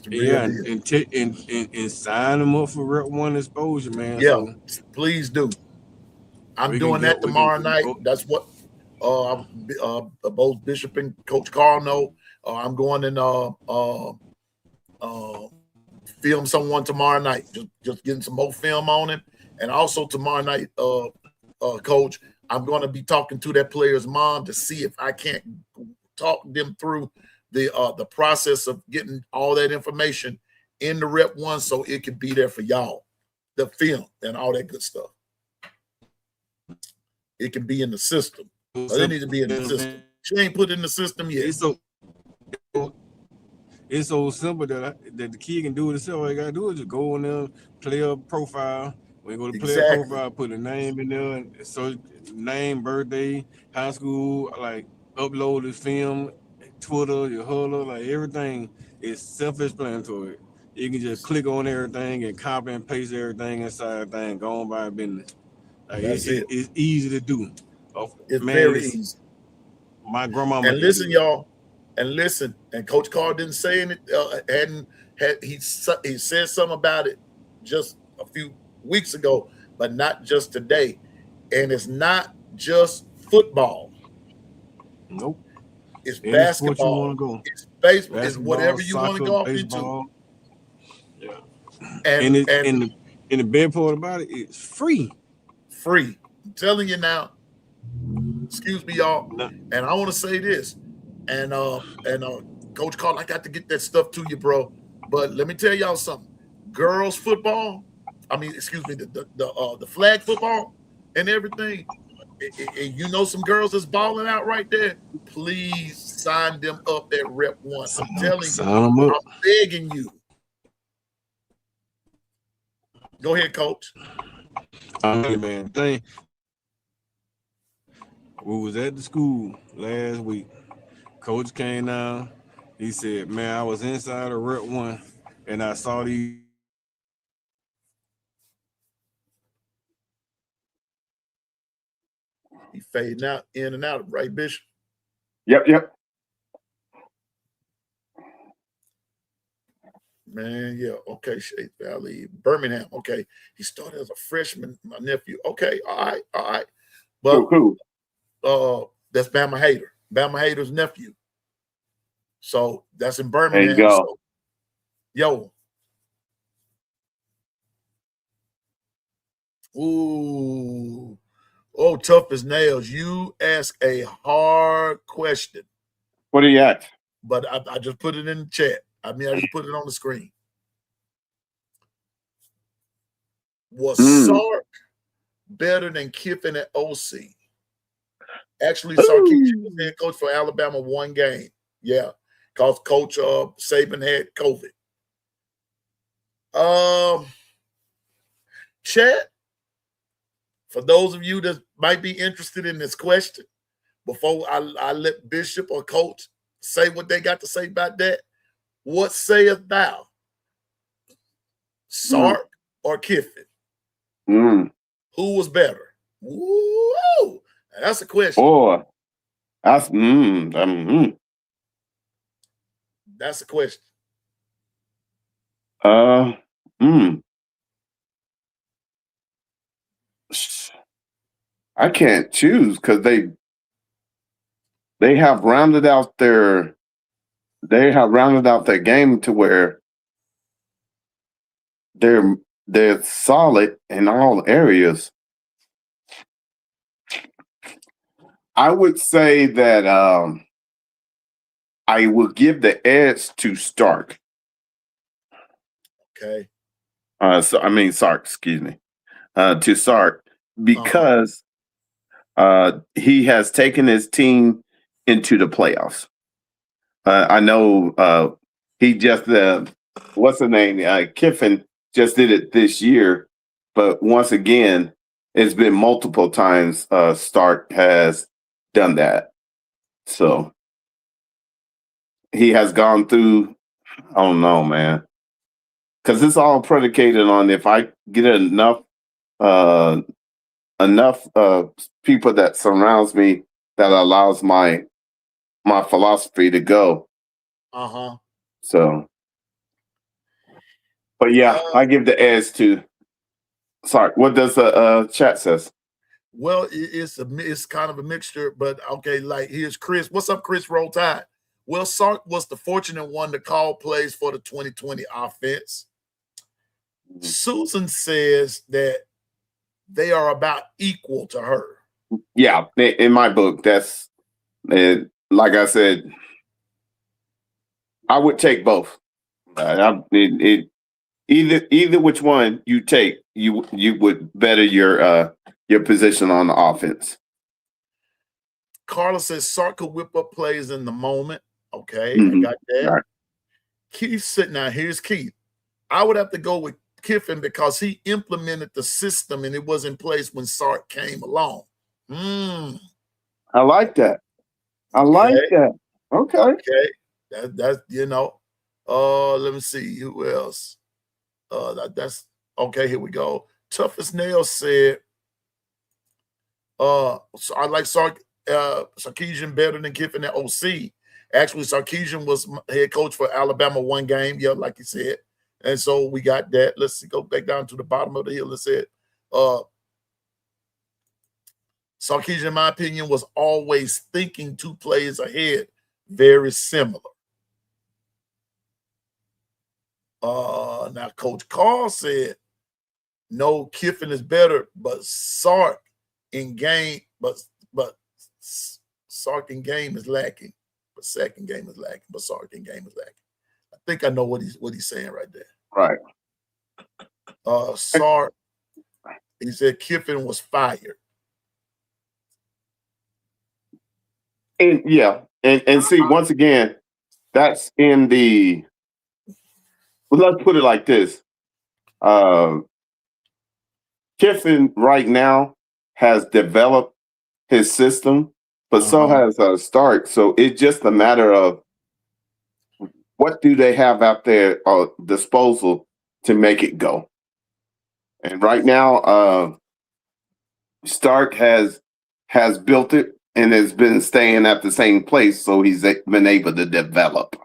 And sign them up for Rep 1 exposure, man. Yeah, so please do. I'm doing that tomorrow night. That's what both Bishop and Coach Carl know. I'm going and film someone tomorrow night. Just getting some more film on him. And also tomorrow night, Coach, I'm going to be talking to that player's mom to see if I can't talk them through the process of getting all that information in the Rep 1 so it can be there for y'all, the film and all that good stuff. It can be in the system. But it needs to be in the system. She ain't put it in the system yet. It's so simple that the kid can do it himself. All you gotta do is just go in there, player profile. When you go to player profile, put a name in there, and so name, birthday, high school, like upload his film, Twitter, your huddle, like everything is self-explanatory. You can just click on everything and copy and paste everything inside the thing, go on by business. Like it's easy to do. It's very easy. My grandmama. And listen, y'all. And Coach Carl didn't say anything. He said something about it just a few weeks ago, but not just today. And it's not just football. Nope. It's basketball. It's baseball. It's whatever you want to go off baseball. Into. Yeah. And the bad part about it, it's free. Free. I'm telling you now. Excuse me, y'all. No. And I want to say this. And Coach Carl, I got to get that stuff to you, bro. But let me tell y'all something. Girls football, I mean, excuse me, the flag football and everything. You know some girls that's balling out right there. Please sign them up at Rep 1. I'm telling you, Sign 'em up. I'm begging you. Go ahead, Coach. Hey, man, we was at the school last week. Coach came down. He said, "Man, I was inside of Rep 1, and I saw these." He fading out, in and out, right, Bishop? Yep. Man, yeah, okay, Shade Valley, Birmingham. Okay, he started as a freshman. My nephew. Okay, all right. But Cool. that's Bama Hater's nephew. So that's in There Birmingham. you go. So, yo, ooh, oh, tough as nails. You ask a hard question. What are you at? But I just put it in the chat. I mean, I just put it on the screen. Was Sark better than Kiffin at OC? Actually, Sarkisian was head coach for Alabama 1 game. Yeah, because Coach Saban had COVID. Chat, for those of you that might be interested in this question, before I let Bishop or Coach say what they got to say about that, what sayest thou? Sark or Kiffin? Who was better? Woo! That's a question. Boy, that's That's a question. I can't choose because they have rounded out their game to where they're solid in all areas. I would say that I will give the edge to Stark. Okay. Sark, excuse me. To Sark because he has taken his team into the playoffs. I know he just what's the name? Kiffin just did it this year, but once again, it's been multiple times Stark has done that. So he has gone through, I don't know, man. Because it's all predicated on if I get enough people that surrounds me that allows my philosophy to go. So, but yeah, I give the edge to. Sorry, what does the chat says? Well, it's kind of a mixture, but okay. Like here's Chris. What's up, Chris? Roll Tide. Well, Sark was the fortunate one to call plays for the 2020 offense. Susan says that they are about equal to her. Yeah, in my book, that's like I said, I would take both. Either which one you take, you would better your position on the offense. Carla says Sark could whip up plays in the moment. Okay, I got that. Right. Keith sitting now. Here's Keith. I would have to go with Kiffin because he implemented the system and it was in place when Sark came along. I like that. I like that. Okay. That's let me see who else. That's okay. Here we go. Tough as Nails said. So I like Sarkisian better than Kiffin at OC. Actually, Sarkisian was head coach for Alabama 1 game. Yeah, like you said. And so we got that. Let's go back down to the bottom of the hill and said, Sarkisian, in my opinion, was always thinking 2 plays ahead. Very similar. Now Coach Carl said, no, Kiffin is better, but Sark in game, but Sark in game is lacking, but second game is lacking. But Sark in game is lacking. I think I know what he's saying right there. Right. Sark, he said Kiffin was fired. And yeah, and see, once again, that's in the. Well, let's put it like this. Kiffin right now has developed his system, but so has Stark. So it's just a matter of what do they have out there disposal to make it go. And right now, Stark has built it and has been staying at the same place, so he's been able to develop.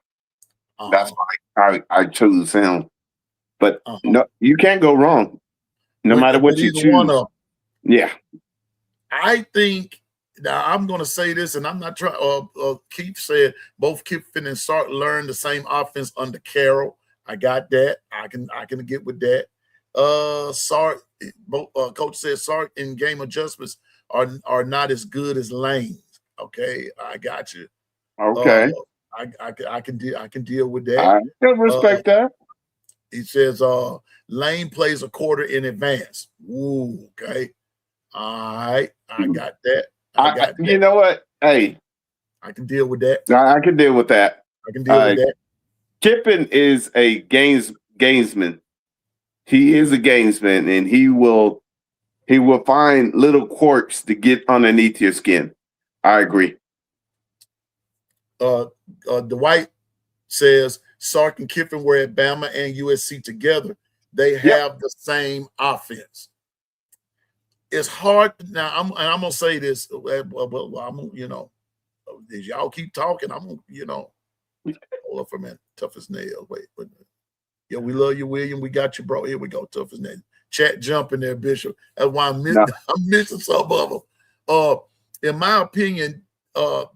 That's why I chose him. But no, you can't go wrong. No matter what you choose. One of them. Yeah. I think now I'm going to say this, and I'm not trying. Keith said both Kiffin and Sark learned the same offense under Carroll. I got that. I can get with that. Sark, coach said Sark in game adjustments are not as good as Lane's. Okay, I got you. Okay, I can deal with that. I can respect that. He says Lane plays a quarter in advance. Ooh, okay. All right, I got that. I got that. You know what? Hey, I can deal with that. I can deal with that. I can deal with that. Kiffin is a gamesman. He is a gamesman, and he will find little quirks to get underneath your skin. I agree. Dwight says Sark and Kiffin were at Bama and USC together. They have the same offense. It's hard now. I'm gonna say this. Well, I'm as y'all keep talking, I'm gonna hold up for a minute. Tough as nails. Wait. Yeah, we love you, William. We got you, bro. Here we go. Tough as nails. Chat jumping there, Bishop. That's why I'm missing some of them. In my opinion, the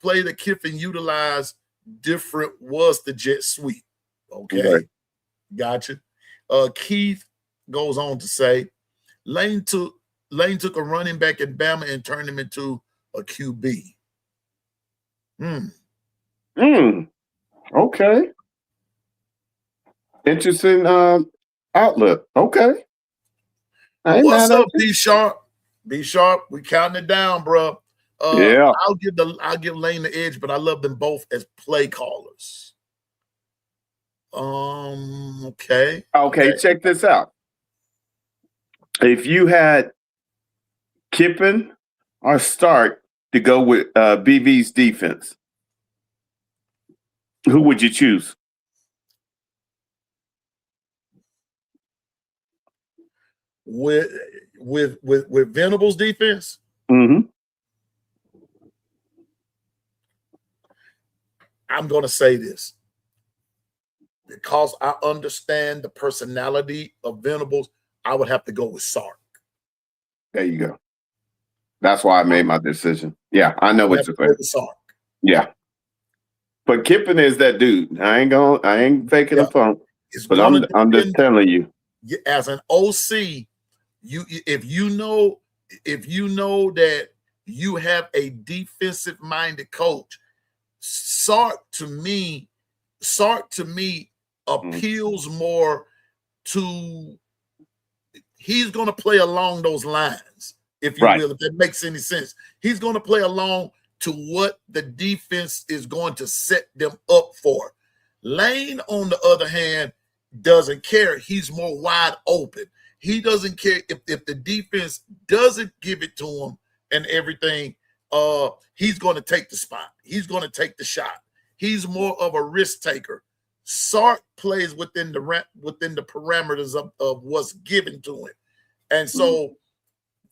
play that Kiffin utilized different was the jet sweep. Okay, right. Gotcha. Keith goes on to say, Lane took a running back at Bama and turned him into a QB. Okay. Interesting outlook. Okay. What's up, B Sharp? B Sharp, we counting it down, bro. Yeah. I'll give Lane the edge, but I love them both as play callers. Okay. Okay, check this out. If you had Kiffin or Stark to go with BV's defense, who would you choose? With Venable's defense? Mm-hmm. I'm going to say this because I understand the personality of Venables. I would have to go with Sark. There you go. That's why I made my decision. Yeah, I know what you're saying. Sark. Yeah, but Kiffin is that dude. I ain't faking the funk. But I'm just telling you, as an OC, if you know that you have a defensive minded coach, Sark to me appeals more to. He's going to play along those lines, if you will, if that makes any sense. He's going to play along to what the defense is going to set them up for. Lane, on the other hand, doesn't care. He's more wide open. He doesn't care if the defense doesn't give it to him and everything. He's going to take the spot. He's going to take the shot. He's more of a risk taker. Sark plays within the parameters of what's given to him. And so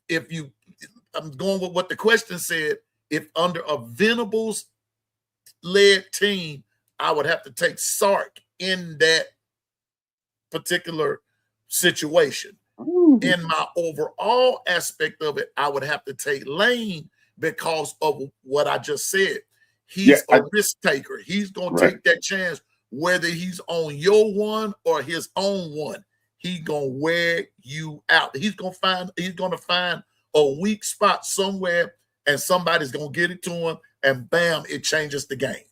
I'm going with what the question said, if under a Venables led team, I would have to take Sark in that particular situation. In my overall aspect of it, I would have to take Lane because of what I just said. He's a risk taker. He's going to take that chance. Whether he's on your one or his own one, he's gonna wear you out. He's gonna find a weak spot somewhere and somebody's gonna get it to him, and bam, it changes the game.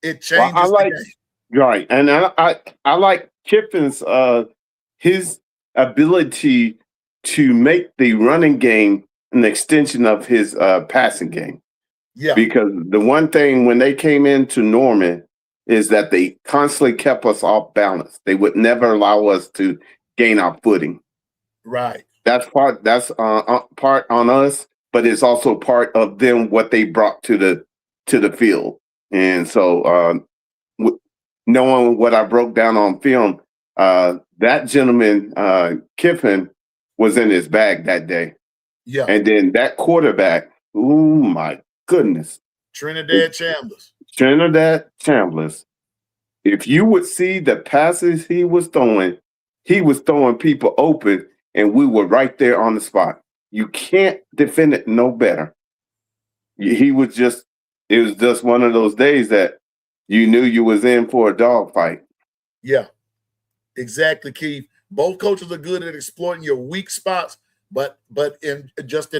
It Well, I changes the like game. right, and I like Kiffin's his ability to make the running game an extension of his passing game. Yeah, Because the one thing when they came into Norman is that they constantly kept us off balance. They would never allow us to gain our footing. right. That's part on us, but it's also part of them what they brought to the field. And so knowing what I broke down on film, that gentleman Kiffin was in his bag that day. Yeah, And then that quarterback, oh my goodness. Trinidad Chambers. Trinidad Chambers. If you would see the passes he was throwing people open, and we were right there on the spot. You can't defend it no better. It was just one of those days that you knew you was in for a dogfight. Yeah, exactly, Keith. Both coaches are good at exploiting your weak spots, but in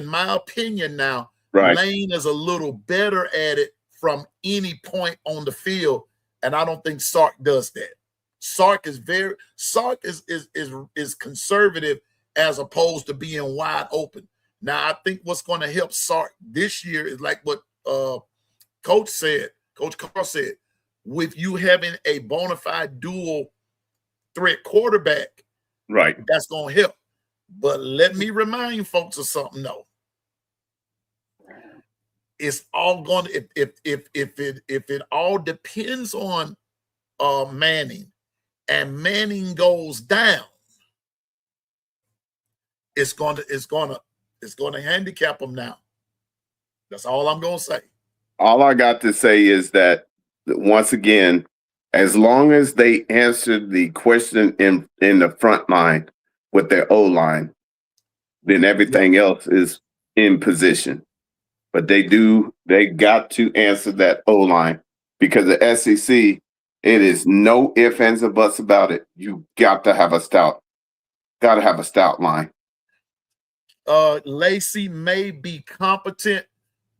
my opinion now, Right. Lane is a little better at it from any point on the field, and I don't think Sark does that. Sark is conservative as opposed to being wide open. Now, I think what's going to help Sark this year is like what Coach Carl said, with you having a bona fide dual threat quarterback, right? That's going to help. But let me remind folks of something though. It's all going to if it all depends on Manning, and Manning goes down, it's going to handicap them now. That's all I'm going to say. All I got to say is that once again, as long as they answered the question in the front line with their O line, then everything else is in position. But they got to answer that O line, because the SEC, it is no ifs, ands, or buts about it. You got to have a stout line. Lacey may be competent,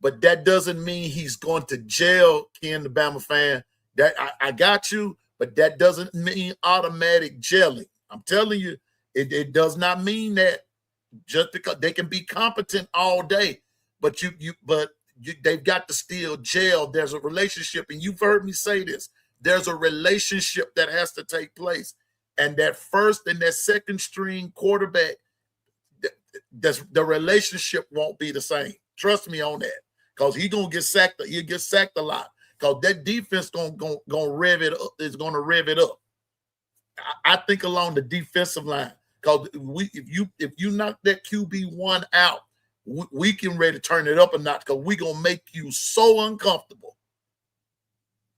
but that doesn't mean he's going to jail, Ken, the Bama fan. That I got you, but that doesn't mean automatic gelling. I'm telling you, it does not mean that just because they can be competent all day, but they've got to still gel. There's a relationship, and you've heard me say this. There's a relationship that has to take place, and that first and that second string quarterback, the relationship won't be the same. Trust me on that, because he's gonna get sacked. He'll get sacked a lot, because that defense gonna rev it up. Is gonna rev it up. I think along the defensive line, because if you knock that QB1 out, we can ready to turn it up a notch, because we gonna make you so uncomfortable.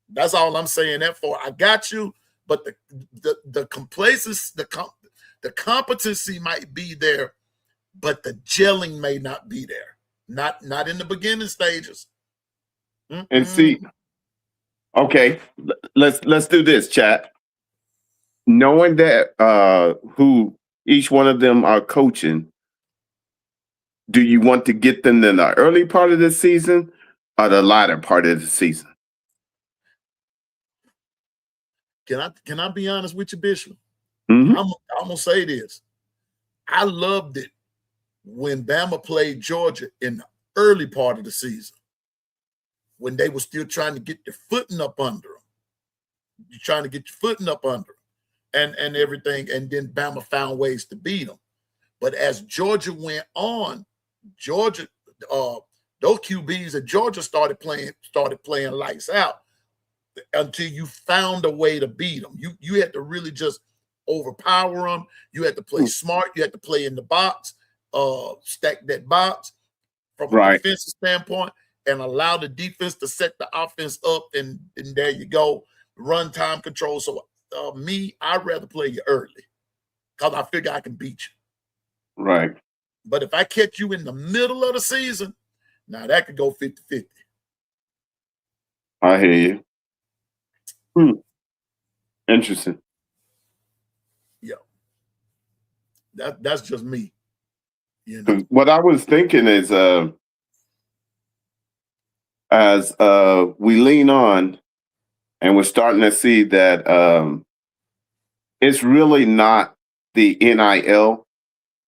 That's all I'm saying that for. I got you, but the complacency, the competency might be there, but the gelling may not be there. Not in the beginning stages. And see, okay, let's do this, chat. Knowing that who each one of them are coaching, do you want to get them in the early part of the season or the latter part of the season? Can I be honest with you, Bishop? Mm-hmm. I'm gonna say this. I loved it when Bama played Georgia in the early part of the season, when they were still trying to get their footing up under them. You're trying to get your footing up under them and everything, and then Bama found ways to beat them. But as Georgia went on, those QBs at Georgia started playing lights out until you found a way to beat them. You had to really just overpower them. You had to play smart. You had to play in the box, stack that box from a defensive standpoint, and allow the defense to set the offense up. And there you go, run time control. So I'd rather play you early, because I figure I can beat you. Right. But if I catch you in the middle of the season, now that could go 50-50. I hear you. Interesting. Yeah. That's just me. You know? What I was thinking is as we lean on and we're starting to see that it's really not the NIL,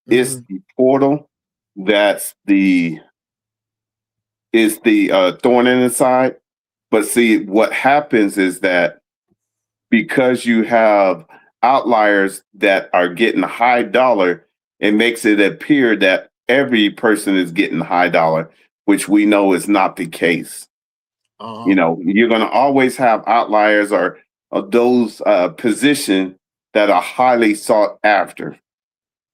it's the portal that's the thorn in the side. But see, what happens is that because you have outliers that are getting high dollar, it makes it appear that every person is getting high dollar, which we know is not the case. You know, you're going to always have outliers or those positions that are highly sought after.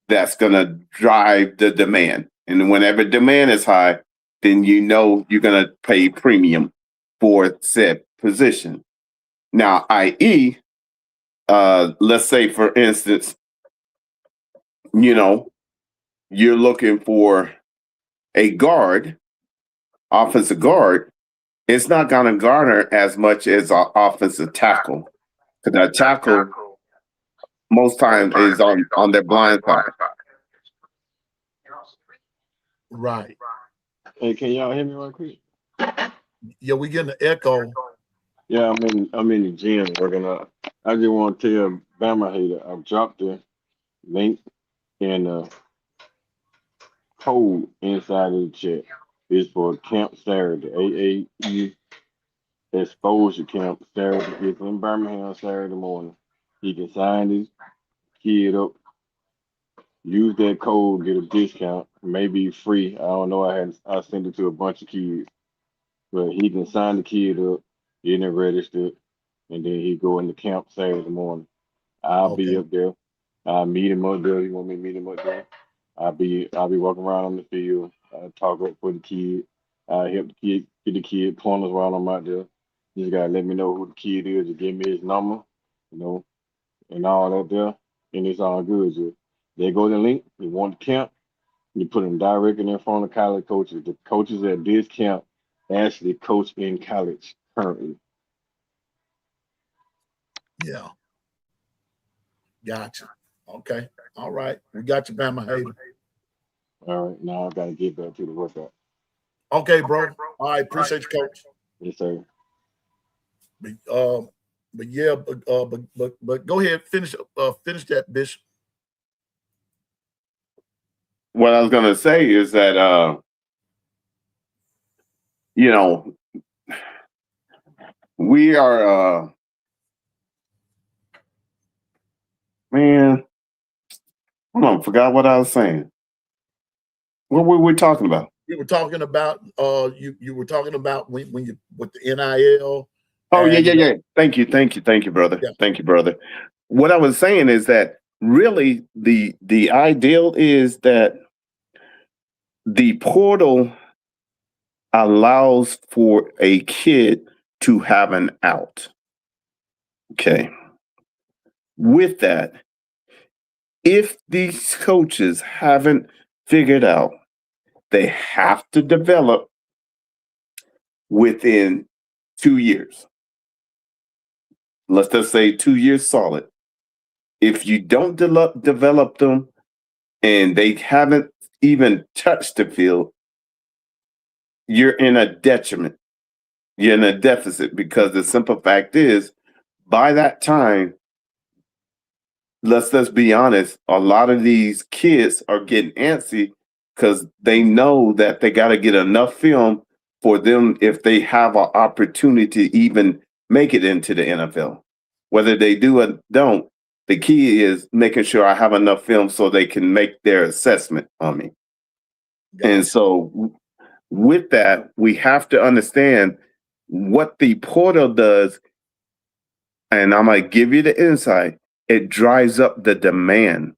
That's going to drive the demand. And whenever demand is high, then you know you're going to pay premium for said position. Now, i.e., let's say, for instance, you know, you're looking for a guard, offensive guard. It's not going to garner as much as an offensive tackle. Because that tackle, most times, is on their blind side. Right. Hey, can y'all hear me real quick? Yeah, we getting the echo. Yeah, I'm in the gym working out. I just want to tell Bama hater I dropped the link and code inside of the chat. It's for Camp Saturday, AAU Exposure Camp Saturday. It's in Birmingham Saturday morning. He can sign his kid up, use that code, get a discount, maybe free. I don't know. I sent it to a bunch of kids, but he can sign the kid up, get it registered, and then he go in the camp Saturday morning. I'll be up there. I'll meet him up there. You want me to meet him up there? I'll be walking around on the field. Talk up for the kid. Help the kid get the kid pointers while I'm out there. You just gotta let me know who the kid is. You give me his number, you know, and all that there, and it's all good. Just there go the link. You want the camp. You put them directly in front of college coaches. The coaches at this camp actually coach in college currently. Yeah. Gotcha. Okay. All right. We got you, Bama hater. All right, now I gotta get back to the workout. Okay, bro. All right. Appreciate you, coach. Yes, sir. But yeah, but go ahead, finish that, Bishop. What I was going to say is that, you know, we are, man, hold on, forgot what I was saying. What were we talking about? We were talking about you were talking about when you with the NIL. Oh, yeah. Thank you, brother. Yeah. Thank you, brother. What I was saying is that really the ideal is that the portal allows for a kid to have an out. Okay. With that, if these coaches haven't figured out, they have to develop within 2 years. Let's just say 2 years solid. If you don't develop them and they haven't even touched the field, you're in a detriment. You're in a deficit because the simple fact is, by that time, let's be honest, a lot of these kids are getting antsy because they know that they got to get enough film for them if they have an opportunity to even make it into the NFL. Whether they do or don't, the key is making sure I have enough film so they can make their assessment on me. And so with that, we have to understand what the portal does. And I'm going to give you the insight. It drives up the demand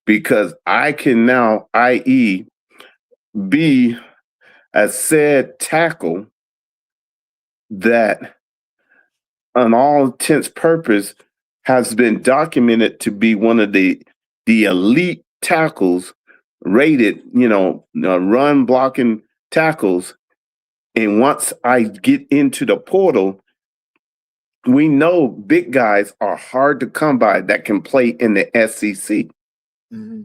because I can now, i.e., be a said tackle that, on all intents purpose, has been documented to be one of the elite tackles rated, run blocking tackles. And once I get into the portal, we know big guys are hard to come by that can play in the SEC. Mm-hmm.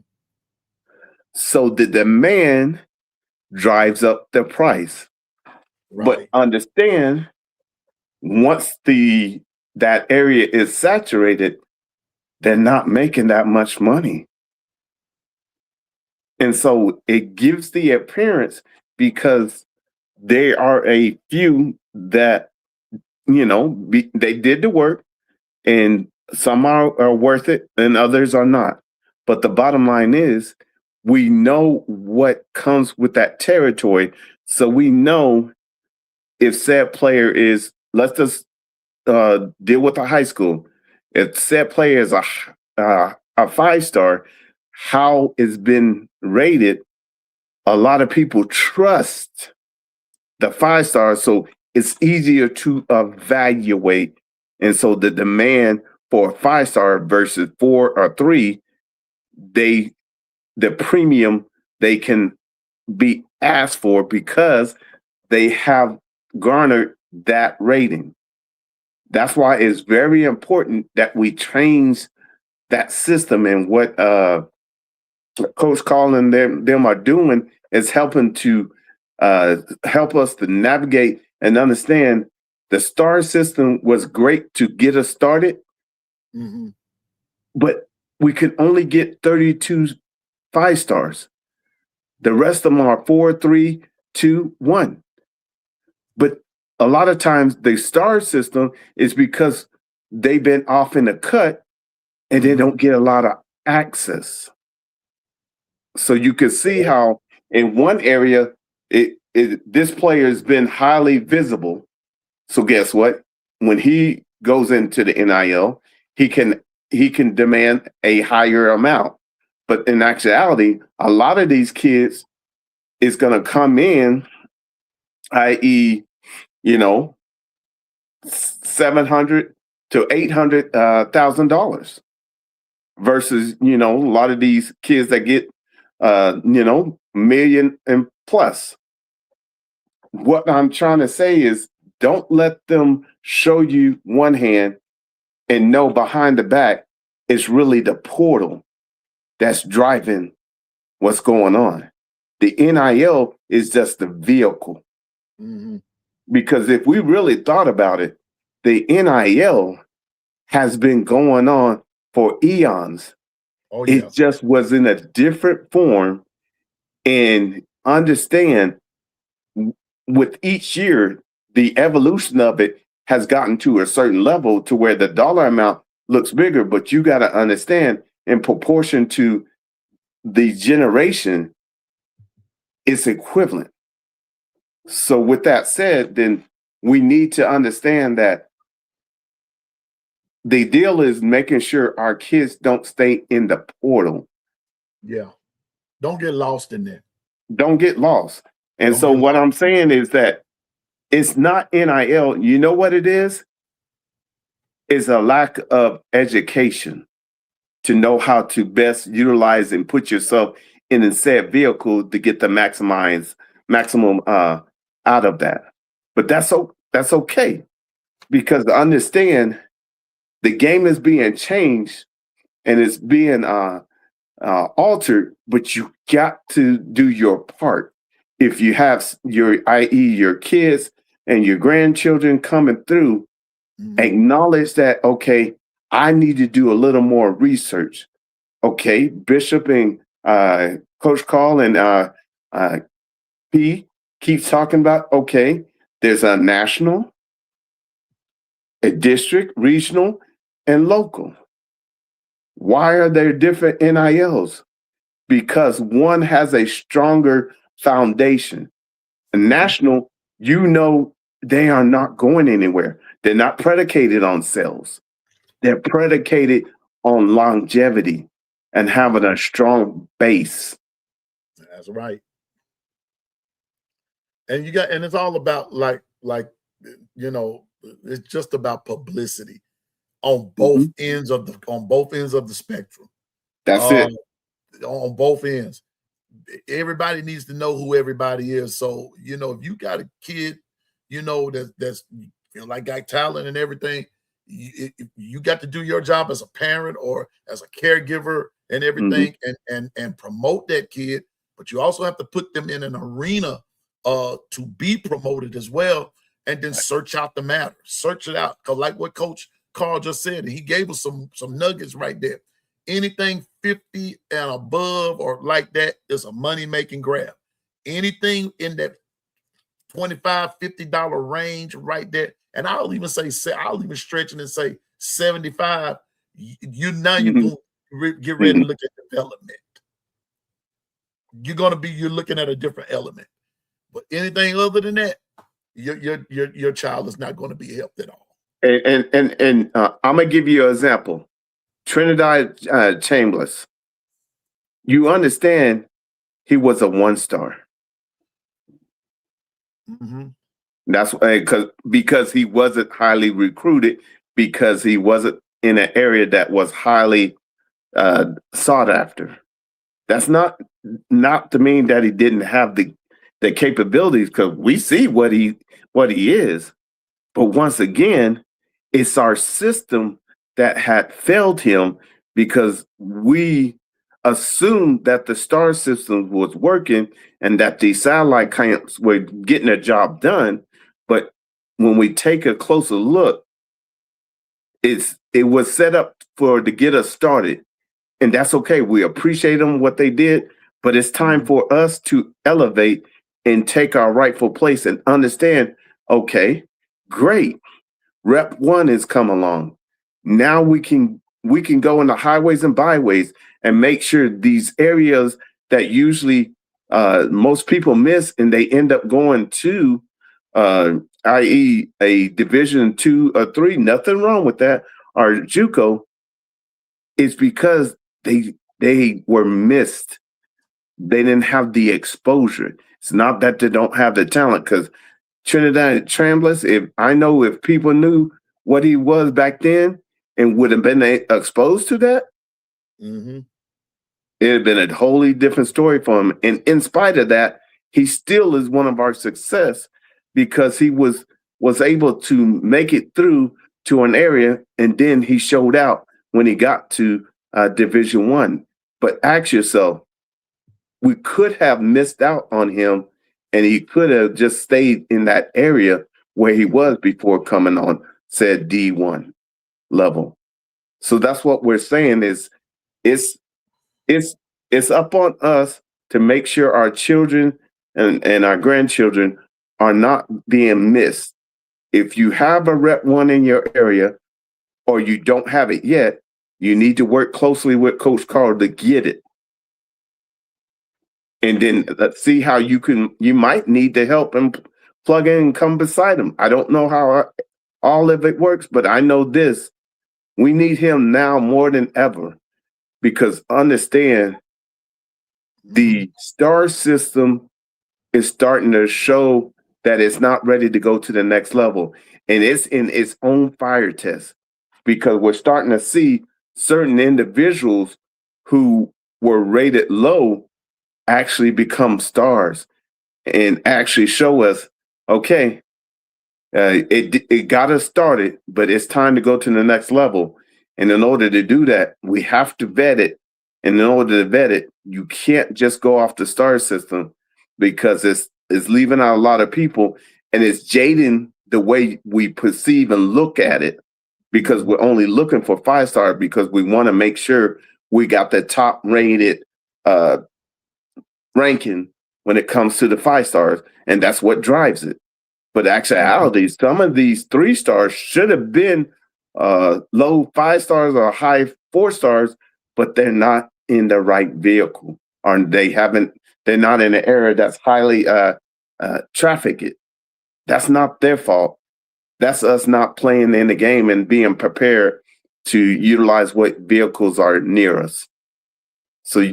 So the demand drives up the price. But understand, once that area is saturated, they're not making that much money. And so it gives the appearance, because there are a few that, they did the work, and some are worth it and others are not. But the bottom line is, we know what comes with that territory. So we know if said player is, let's just deal with the high school. If said player is a 5-star, how it's been rated, a lot of people trust the 5-star, so it's easier to evaluate. And so the demand for a 5-star versus 4 or 3, the premium they can be asked for, because they have garnered that rating. That's why it's very important that we change that system. And what Coach Colin them are doing is helping to help us to navigate and understand the star system was great to get us started, but we could only get 32 5-stars. The rest of them are 4, 3, 2, 1. But a lot of times the star system is because they've been off in the cut and they don't get a lot of access. So you can see how in one area this player has been highly visible. So guess what? When he goes into the NIL, he can demand a higher amount. But in actuality, a lot of these kids is going to come in, i.e., $700,000 to $800,000 versus a lot of these kids that get million and plus. What I'm trying to say is, don't let them show you one hand and know behind the back it's really the portal that's driving what's going on. The NIL is just the vehicle. Because if we really thought about it, the NIL has been going on for eons. It just was in a different form. And understand, with each year, the evolution of it has gotten to a certain level to where the dollar amount looks bigger, but you got to understand, in proportion to the generation, it's equivalent. So with that said, then we need to understand that the deal is making sure our kids don't stay in the portal. Yeah. Don't get lost in there. Don't get lost. And so what I'm saying is that it's not NIL. You know what it is? It's a lack of education to know how to best utilize and put yourself in a said vehicle to get the maximum out of that. But that's okay, because to understand, the game is being changed and it's being altered, but you got to do your part. If you have i.e. your kids and your grandchildren coming through, acknowledge that, okay, I need to do a little more research. Okay, Bishop and Coach Carl and P keeps talking about, okay, there's a national, a district, regional, and local. Why are there different NILs? Because one has a stronger foundation. A national, they are not going anywhere. They're not predicated on sales. They're predicated on longevity and having a strong base. That's right. And it's all about it's just about publicity on both ends of the spectrum. That's it. On both ends. Everybody needs to know who everybody is. So, if you got a kid, that's got talent and everything, you got to do your job as a parent or as a caregiver and everything, and promote that kid. But you also have to put them in an arena to be promoted as well, and then search out the matter, search it out. Because like what Coach Carl just said, and he gave us some nuggets right there. Anything 50 and above or like that is a money-making grab. Anything in that $25, $50 range right there, and I'll even stretch it and say 75. You're going to get ready to look at development. You're looking at a different element. But anything other than that, your child is not going to be helped at all. And I'm gonna give you an example. Trinidad Chambers. You understand he was a 1-star. That's because he wasn't highly recruited, because he wasn't in an area that was highly sought after. That's not to mean that he didn't have the capabilities, because we see what he is. But once again, it's our system that had failed him, because we assumed that the star system was working and that the satellite camps were getting a job done. But when we take a closer look, it was set up to get us started. And that's okay. We appreciate them, what they did, but it's time for us to elevate and take our rightful place and understand, okay, great. Rep 1 has come along. Now we can go in the highways and byways and make sure these areas that usually most people miss and they end up going to, i.e. a Division 2 or 3, nothing wrong with that, or JUCO, is because they were missed. They didn't have the exposure. It's not that they don't have the talent, because Trinidad Chambliss, if people knew what he was back then and would have been exposed to that, it'd have been a wholly different story for him. And in spite of that, he still is one of our success, because he was able to make it through to an area, and then he showed out when he got to Division 1. But ask yourself, we could have missed out on him, and he could have just stayed in that area where he was before coming on said D1 level. So that's what we're saying is it's up on us to make sure our children and our grandchildren are not being missed. If you have a Rep 1 in your area, or you don't have it yet, you need to work closely with Coach Carl to get it. And then let's see how you might need to help him plug in and come beside him. I don't know how all of it works, but I know this. We need him now more than ever, because understand the star system is starting to show that it's not ready to go to the next level. And it's in its own fire test, because we're starting to see certain individuals who were rated low actually become stars and actually show us, okay, it got us started, but it's time to go to the next level. And in order to do that, we have to vet it. And in order to vet it, you can't just go off the star system, because it's leaving out a lot of people, and it's jading the way we perceive and look at it, because we're only looking for 5-star, because we want to make sure we got the top rated ranking when it comes to the 5-stars, and that's what drives it. But actuality, some of these 3-stars should have been low 5-stars or high 4-stars, but they're not in the right vehicle, or they're not in an area that's highly trafficked. That's not their fault. That's us not playing in the game and being prepared to utilize what vehicles are near us. So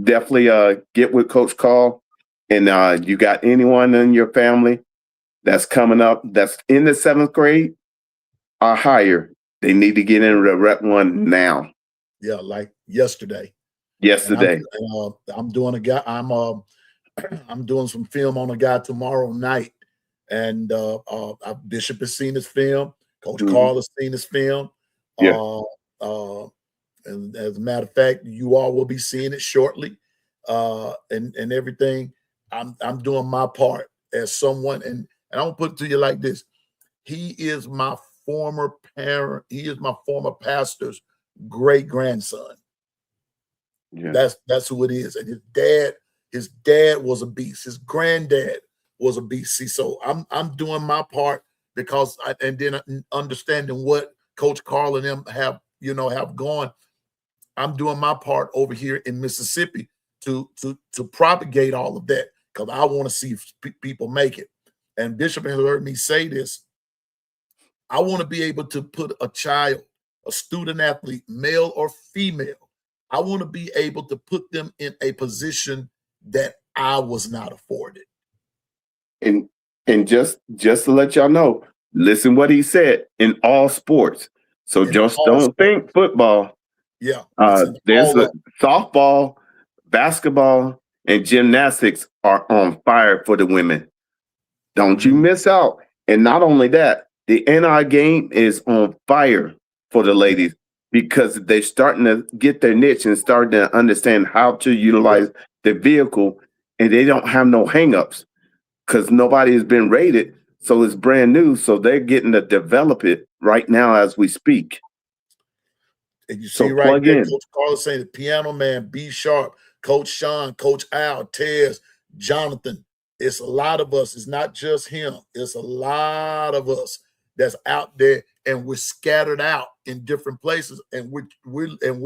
definitely get with Coach Carl, and you got anyone in your family that's coming up that's in the 7th grade or higher, they need to get into Rep 1 now. Yeah, like yesterday. I'm doing a guy. I'm doing some film on a guy tomorrow night, and Bishop has seen his film. Coach Carl has seen his film. Yeah. And as a matter of fact, you all will be seeing it shortly, and everything. I'm doing my part as someone, and I'll put it to you like this. He is my former parent. He is my former pastor's great grandson. Yeah. That's who it is. And his dad was a beast. His granddad was a beast. See, so I'm doing my part because and then understanding what Coach Carl and them have gone. I'm doing my part over here in Mississippi to propagate all of that because I want to see people make it. And Bishop has heard me say this. I want to be able to put a child, a student athlete, male or female, I want to be able to put them in a position that I was not afforded. And just to let y'all know, listen what he said, in all sports. So just don't think football. Yeah. There's softball, basketball, and gymnastics are on fire for the women. Don't you miss out. And not only that, the NI game is on fire for the ladies because they're starting to get their niche and starting to understand how to utilize the vehicle, and they don't have no hangups because nobody has been rated. So it's brand new. So they're getting to develop it right now as we speak. And you see right there, Coach Carlos saying the piano man, B Sharp, Coach Sean, Coach Al, Tez, Jonathan. It's a lot of us. It's not just him. It's a lot of us that's out there, and we're scattered out in different places. And we're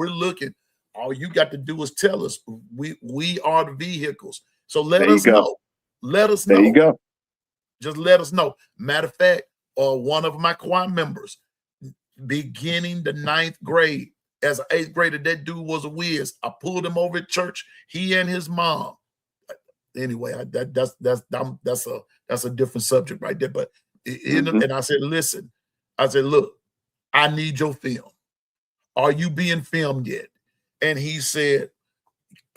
looking. All you got to do is tell us. We are the vehicles. So let us know. Let us know. There you go. Just let us know. Matter of fact, one of my choir members, beginning the 9th grade, as an 8th grader, that dude was a whiz. I pulled him over at church. He and his mom. Anyway, that's a different subject right there. But and I said, listen, I said, look, I need your film. Are you being filmed yet? And he said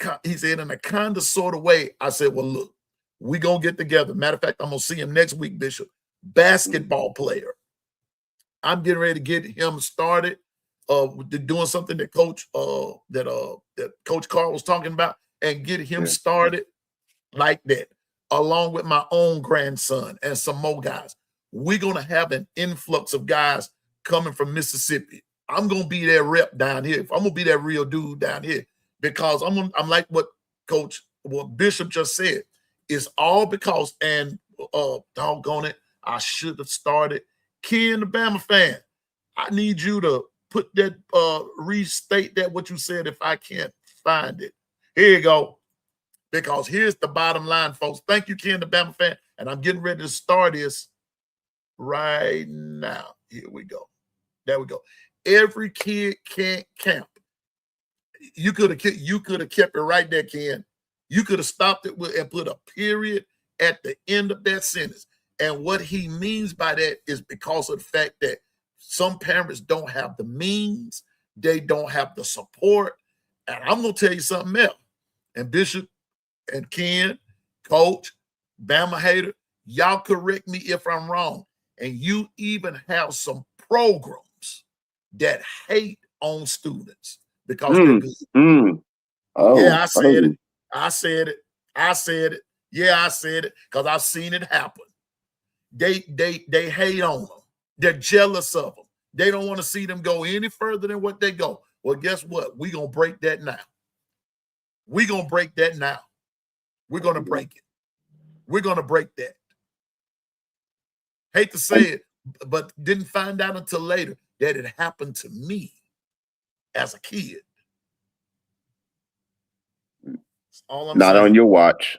in a kind of sort of way. I said, well, look, we gonna get together. Matter of fact, I'm gonna see him next week, Bishop. Basketball player. I'm getting ready to get him started. Doing something that Coach Carl was talking about, and get him started like that, along with my own grandson and some more guys. We're gonna have an influx of guys coming from Mississippi. I'm gonna be that rep down here. I'm gonna be that real dude down here because I'm like what Bishop just said. It's all because, and doggone it, I should have started. Ken, the Bama fan, I need you to put that, restate that what you said if I can't find it. Here you go. Because here's the bottom line, folks. Thank you, Ken, the Bama fan. And I'm getting ready to start this right now. Here we go. There we go. Every kid can't camp. You could have kept it right there, Ken. You could have stopped it and put a period at the end of that sentence. And what he means by that is because of the fact that some parents don't have the means, they don't have the support. And I'm going to tell you something else. And Bishop and Ken, Coach, Bama hater, y'all correct me if I'm wrong. And you even have some programs that hate on students because they're good. Oh, yeah, I said it. I said it. I said it. Yeah, I said it because I've seen it happen. They hate on them. They're jealous of them. They don't want to see them go any further than what they go. Well, guess what? We're going to break that now. We're going to break that now. We're going to break it. We're going to break that. Hate to say it, but didn't find out until later that it happened to me as a kid. That's all I'm saying. Not on your watch.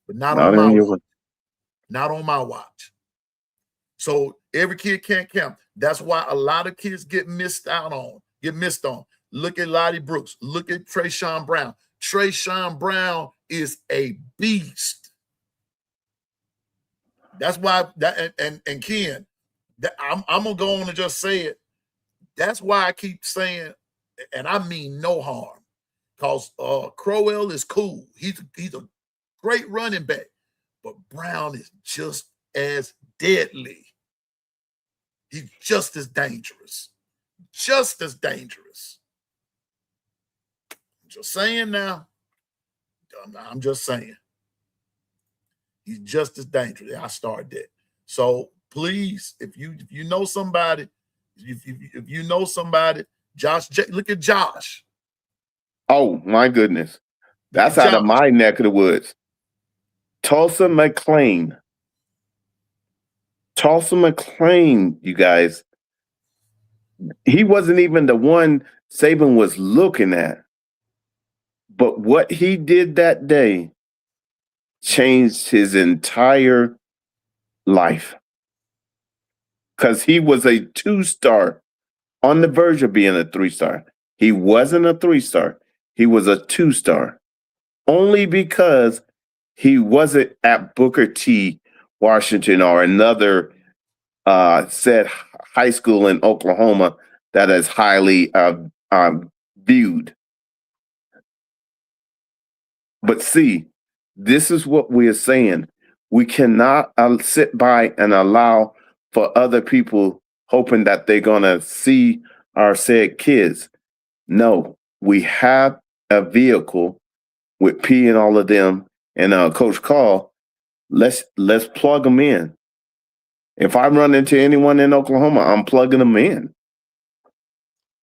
But not on my watch. Not on my watch. So every kid can't camp. That's why a lot of kids get missed on. Look at Lottie Brooks. Look at Trayshawn Brown. Trayshawn Brown is a beast. That's why and Ken, I'm gonna go on and just say it. That's why I keep saying, and I mean no harm, because Crowell is cool. He's a great running back, but Brown is just as deadly. He's just as dangerous. Just as dangerous. I'm just saying now. I'm just saying. He's just as dangerous. I started that. So please, if you know somebody, if you know somebody, Josh, look at Josh. Oh my goodness, that's out of my neck of the woods. Tulsa McLean. Tulsa McLean, you guys. He wasn't even the one Saban was looking at. But what he did that day changed his entire life. Because he was a 2-star on the verge of being a 3-star. He wasn't a 3-star. He was a 2-star. Only because he wasn't at Booker T. Washington or another said high school in Oklahoma that is highly viewed. But see, this is what we are saying. We cannot sit by and allow for other people hoping that they're going to see our said kids. No, we have a vehicle with P and all of them and Coach Call. Let's plug them in. If I run into anyone in Oklahoma, I'm plugging them in.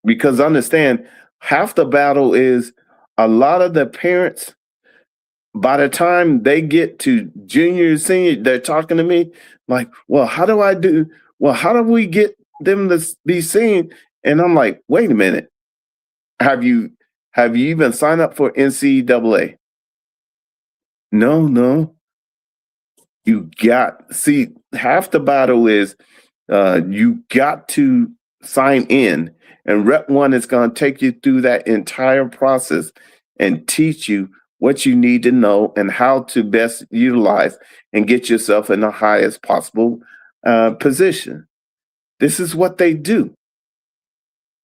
Because understand, half the battle is a lot of the parents, by the time they get to junior, senior, they're talking to me like, well, how do we get them to be seen? And I'm like, wait a minute. Have you even signed up for NCAA? No. Half the battle is you got to sign in, and Rep 1 is going to take you through that entire process and teach you what you need to know and how to best utilize and get yourself in the highest possible position. This is what they do.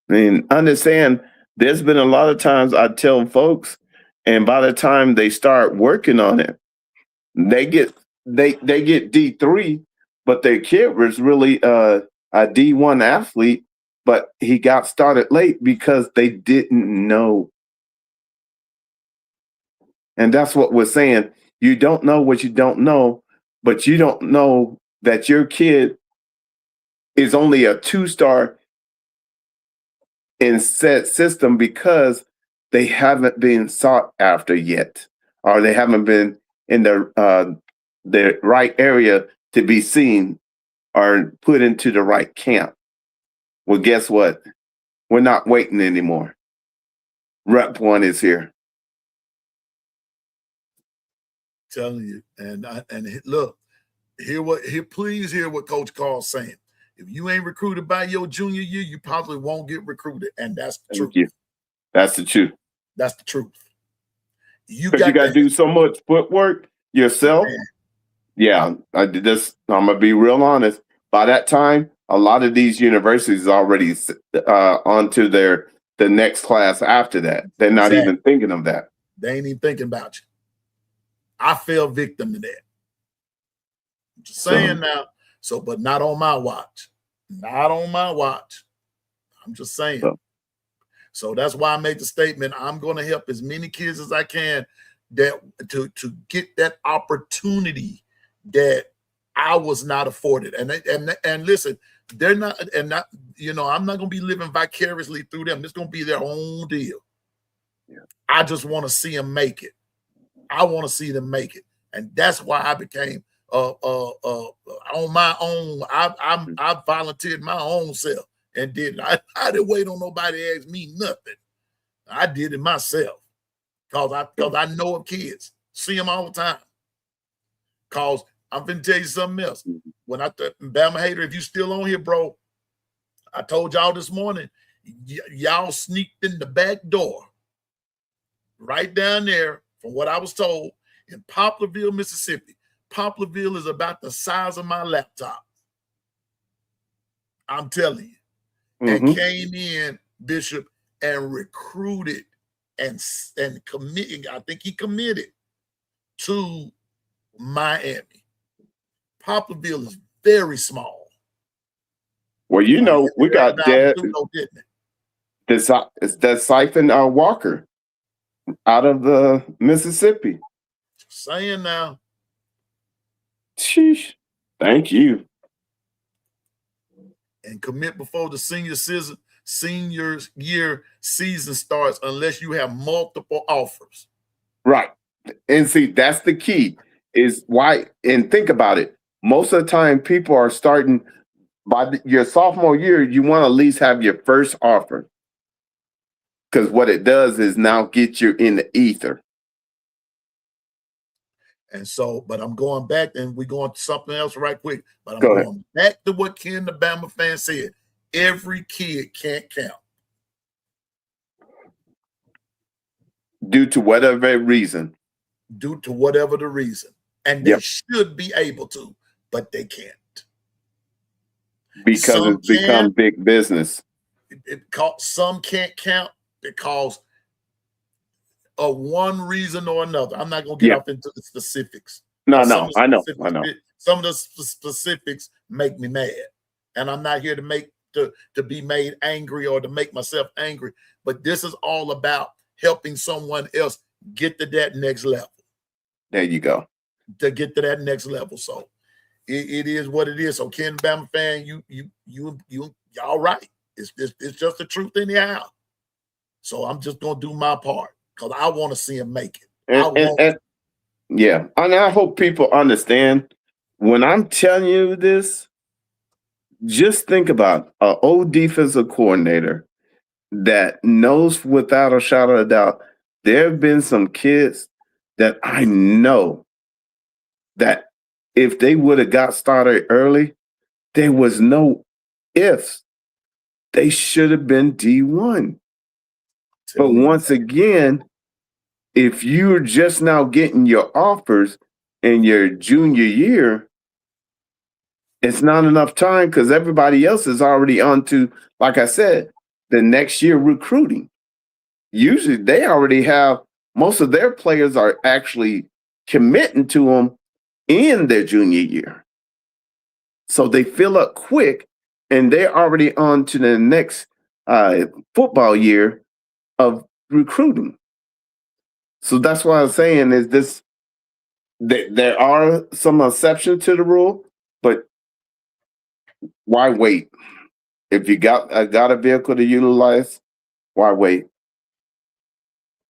I mean, understand, there's been a lot of times I tell folks, and by the time they start working on it, they get D3, but their kid was really a D1 athlete, but he got started late because they didn't know. And that's what we're saying. You don't know what you don't know, but you don't know that your kid is only a 2-star in said system because they haven't been sought after yet, or they haven't been in the right area to be seen or put into the right camp. Well, guess what? We're not waiting anymore. Rep 1 is here. Telling you, and look, please hear what Coach Carl's saying. If you ain't recruited by your junior year, you probably won't get recruited, and that's the truth. You. That's the truth. That's the truth. You got to do so much footwork yourself. Man. Yeah, I did this. I'm gonna be real honest. By that time, a lot of these universities already onto the next class after that. They're not even thinking of that. They ain't even thinking about you. I fell victim to that. I'm just saying now. So, but not on my watch. Not on my watch. I'm just saying. So that's why I made the statement. I'm going to help as many kids as I can that to get that opportunity that I was not afforded. And listen, they're not, and not, I'm not going to be living vicariously through them. It's going to be their own deal. Yeah. I just want to see them make it. I want to see them make it. And that's why I became on my own. I volunteered my own self and did it. I didn't wait on nobody to ask me nothing. I did it myself because I know of kids, see them all the time. Cause I'm finna tell you something else. When Bama Hater, if you still on here, bro, I told y'all this morning, y'all sneaked in the back door right down there, from what I was told, in Poplarville, Mississippi. Poplarville is about the size of my laptop. I'm telling you. Mm-hmm. And came in, Bishop, and recruited and committing. I think he committed to Miami. Poplarville is very small. Well, we got that Siphon Walker out of the Mississippi. Just saying now. Sheesh. Thank you. And commit before the senior year season starts unless you have multiple offers. Right. And see, that's the key is why. And think about it. Most of the time, people are starting by your sophomore year. You want to at least have your first offer. Because what it does is now get you in the ether. And so, but I'm going back and we're going to something else right quick. But I'm going back to what Ken the Bama fan said. Every kid can't count. Due to whatever reason. Due to whatever the reason. And they should be able to, but they can't. Because it's become big business. Some can't count because of one reason or another. I'm not going to get off into the specifics. No, I know. Some of the specifics make me mad. And I'm not here to be made angry or to make myself angry. But this is all about helping someone else get to that next level. There you go. To get to that next level. So it is what it is. So Ken Bama fan, y'all right. It's just the truth anyhow. So I'm just gonna do my part because I want to see him make it. Yeah, and I hope people understand when I'm telling you this. Just think about an old defensive coordinator that knows without a shadow of a doubt there have been some kids that I know that if they would have got started early, there was no ifs. They should have been D1. But once again, if you're just now getting your offers in your junior year, it's not enough time because everybody else is already on to, like I said, the next year recruiting. Usually they already have, most of their players are actually committing to them in their junior year. So they fill up quick and they're already on to the next football year of recruiting. So that's what I'm saying is this, there are some exceptions to the rule, but why wait? If you got a vehicle to utilize, why wait?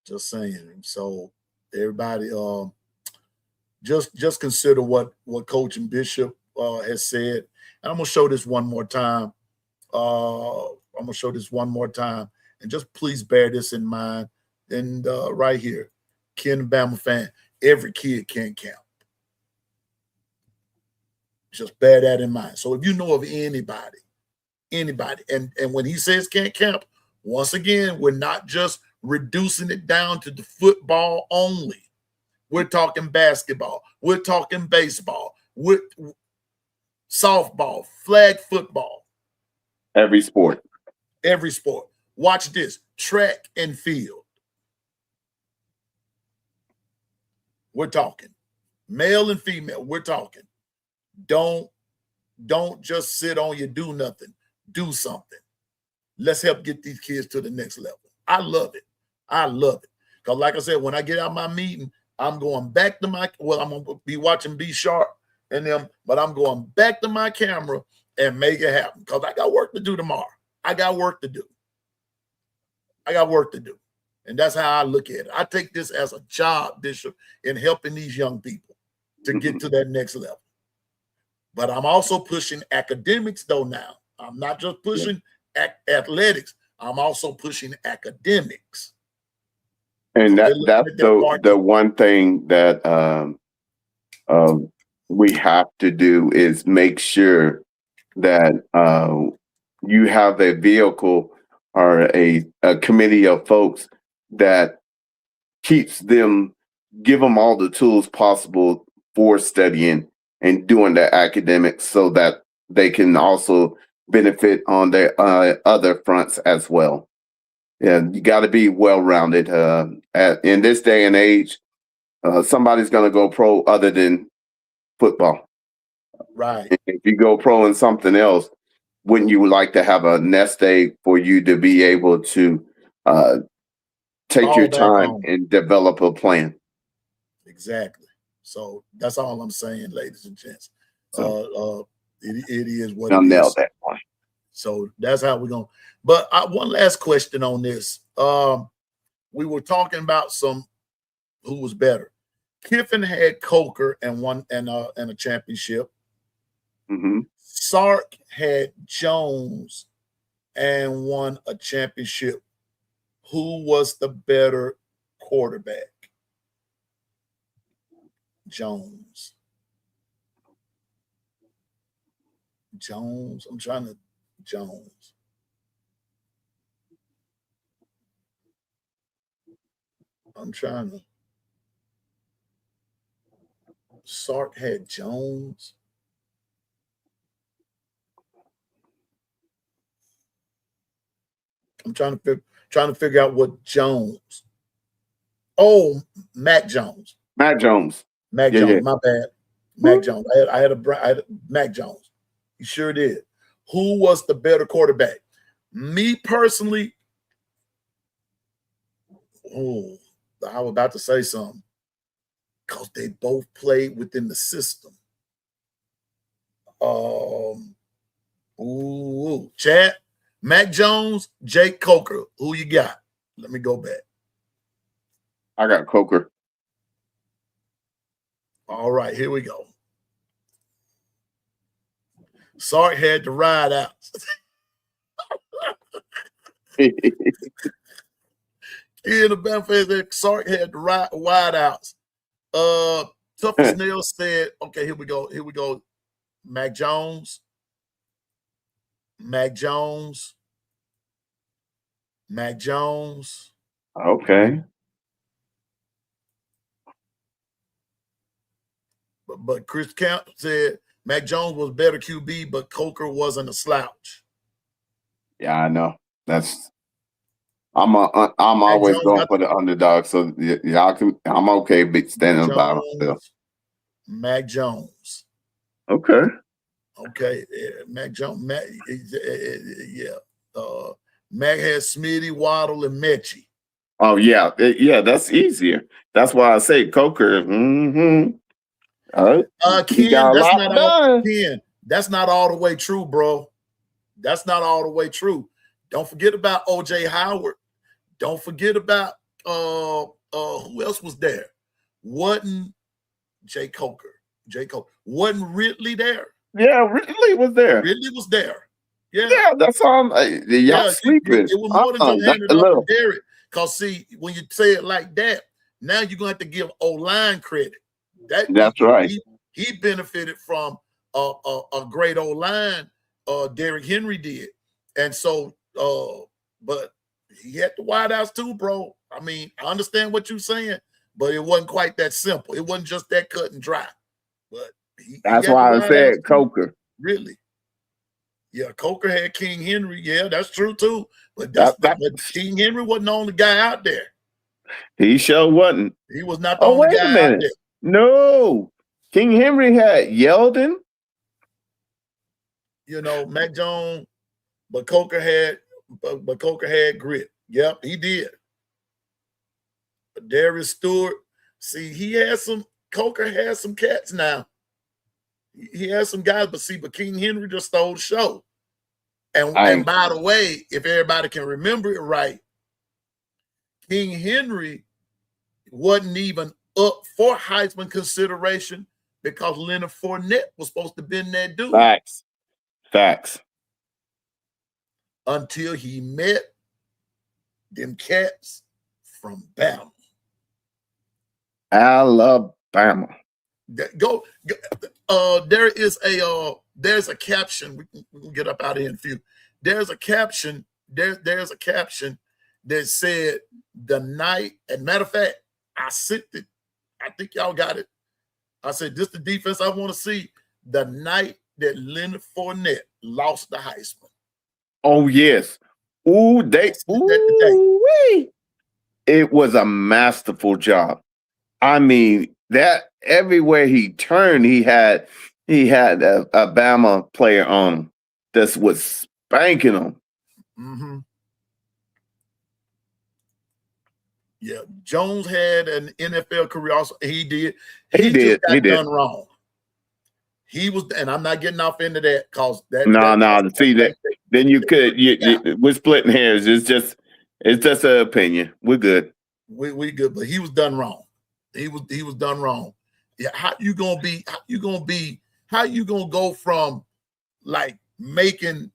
Just saying. So everybody, just consider what Coach and Bishop has said. And I'm gonna show this one more time. And just please bear this in mind. And right here, Ken Bama fan, every kid can't count. Just bear that in mind. So if you know of anybody, and when he says can't count, once again, we're not just reducing it down to the football only. We're talking basketball. We're talking baseball. We're softball, flag football. Every sport. Watch this. Track and field. We're talking. Male and female, we're talking. Don't just sit on your do nothing. Do something. Let's help get these kids to the next level. I love it. Because like I said, when I get out my meeting, I'm going back to I'm going to be watching B Sharp and them, but I'm going back to my camera and make it happen because I got work to do tomorrow. I got work to do. And that's how I look at it. I take this as a job, Bishop, in helping these young people to get to that next level. But I'm also pushing academics, though, now. I'm not just pushing athletics. I'm also pushing academics. And that's the one thing that we have to do is make sure that you have a vehicle or a committee of folks that keeps them, give them all the tools possible for studying and doing their academics so that they can also benefit on their other fronts as well. Yeah, you got to be well-rounded. In this day and age, somebody's going to go pro other than football. Right. If you go pro in something else, wouldn't you like to have a nest egg for you to be able to take your time and develop a plan? Exactly. So that's all I'm saying, ladies and gents. So It is what I'll it nail is. that one. So that's how we're going. But one last question on this. We were talking about who was better. Kiffin had Coker and won and a championship. Mm-hmm. Sark had Jones and won a championship. Who was the better quarterback? Jones. I'm trying to Jones. I'm trying to. Sark had Jones. I'm trying to figure out what Jones. Oh, Mac Jones. Mac Jones. Mac Yeah, Jones. yeah. My bad. Mac Jones. I had Mac Jones. He sure did. Who was the better quarterback? Me personally. Oh, I was about to say something. Because they both played within the system. Chad, Mac Jones, Jake Coker. Who you got? Let me go back. I got Coker. All right, here we go. Sark had to ride out. In the benefit that Sark had to wide outs. Tough as Nail said, okay, here we go. Here we go. Mac Jones. Mac Jones. Mac Jones. Okay. But Chris Camp said Mac Jones was better QB, but Coker wasn't a slouch. Yeah, I know. I'm always Jones going for the underdog, so y'all can. I'm okay standing by myself. Mac Jones. Okay. Okay, Mac Jones. Yeah. Mac had Smitty, Waddle, and Mechie. Oh yeah, that's easier. That's why I say Coker. Mm-hmm. He Ken, got a lot done. Ken, that's not all the way true, bro. That's not all the way true. Don't forget about OJ Howard. Don't forget about who else was there? Wasn't Jay Coker? Wasn't Ridley there? Yeah, Ridley was there. Ridley was there. Yeah, that's all. Y'all sleeping. It was more than just handing it off to Derek. Because see, when you say it like that, now you're gonna have to give O-line credit. That's right. He benefited from a great O-line. Derrick Henry did, and so but he had the wideouts too, bro. I mean, I understand what you're saying, but it wasn't quite that simple. It wasn't just that cut and dry. But that's why I said Coker. Really? Yeah, Coker had King Henry. Yeah, that's true too. But but King Henry wasn't the only guy out there. He sure wasn't. He was not the only guy out there. No, King Henry had Yeldon. You know, Mac Jones, but Coker had grit. Yep, he did. But Darius Stewart, see, Coker has some cats now. He has some guys, but King Henry just stole the show. And by the way, if everybody can remember it right, King Henry wasn't even up for Heisman consideration because Leonard Fournette was supposed to have been that dude. Facts. Until he met them cats from Bama. Alabama. There's a caption. We can get up out of here in a few. There's a caption. There's a caption that said the night. And matter of fact, I sent it. I think y'all got it. I said, this the defense I want to see. The night that Leonard Fournette lost the Heisman. Oh yes. It was a masterful job. I mean, that everywhere he turned, he had a Bama player on him that was spanking him. Mm-hmm. Yeah, Jones had an NFL career also. He did. He did. Just got He did. done wrong. He was, and I'm not getting off into that because No. See that? Then you could. We're splitting hairs. It's just an opinion. We're good. We good, but he was done wrong. He was done wrong. Yeah, how you gonna go from like making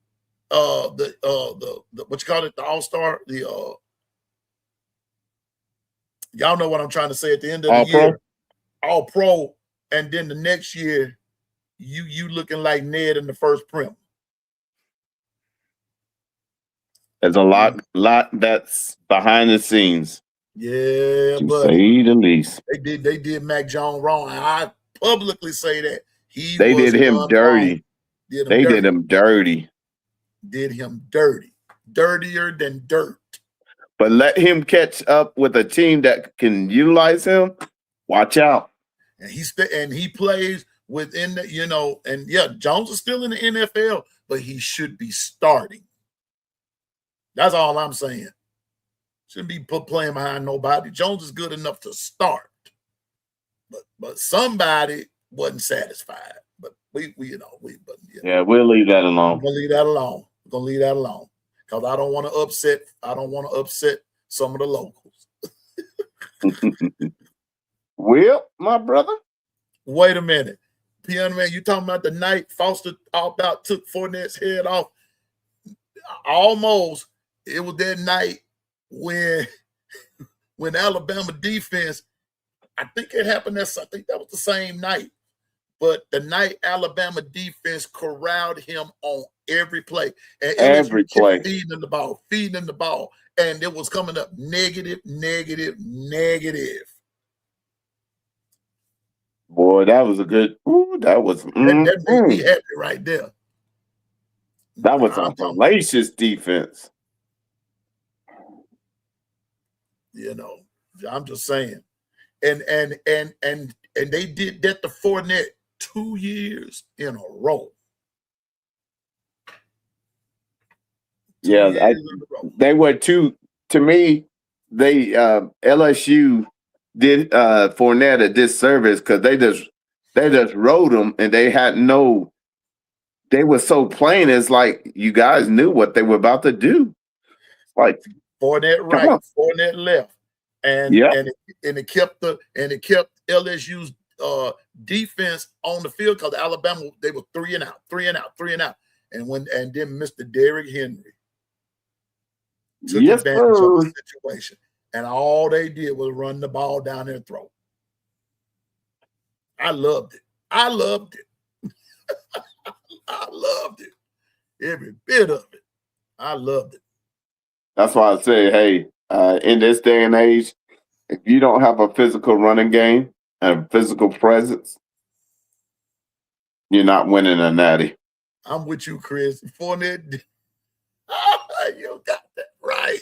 the what you call it, the All-Star, y'all know what I'm trying to say, at the end of the year, All-Pro, and then the next year you looking like Ned in the first prim. There's a lot that's behind the scenes. Yeah, to but say the least. They did Mac Jones wrong. I publicly say that they did him dirty. Did him dirty. Did him dirty. Dirtier than dirt. But let him catch up with a team that can utilize him. Watch out. And he plays within the, and yeah, Jones is still in the NFL, but he should be starting. That's all I'm saying. Shouldn't be playing behind nobody. Jones is good enough to start, but somebody wasn't satisfied. But we'll leave that alone. We'll leave that alone. We're gonna leave that alone because I don't want to upset. I don't want to upset some of the locals. Well, my brother. Wait a minute, Piano Man. You talking about the night Foster about took Fournette's head off? Almost. It was that night when Alabama defense, I think it happened. I think that was the same night. But the night Alabama defense corralled him on every play. And every play. Feeding the ball. And it was coming up negative. Boy, that was a good. That was. That made me happy right there. That was a hellacious defense. I'm just saying. And they did that to Fournette 2 years in a row. They were two. To me, they LSU did Fournette a disservice because they just rode him and they had no. They were so plain. It's like you guys knew what they were about to do. Like Fournette right, Fournette left, and it kept LSU's defense on the field because Alabama, they were three and out, and then Mr. Derrick Henry took advantage of the situation, and all they did was run the ball down their throat. I loved it. I loved it. Every bit of it. I loved it. That's why I say, hey, in this day and age, if you don't have a physical running game and a physical presence, you're not winning a natty. I'm with you, Chris. Fournette, you got that right.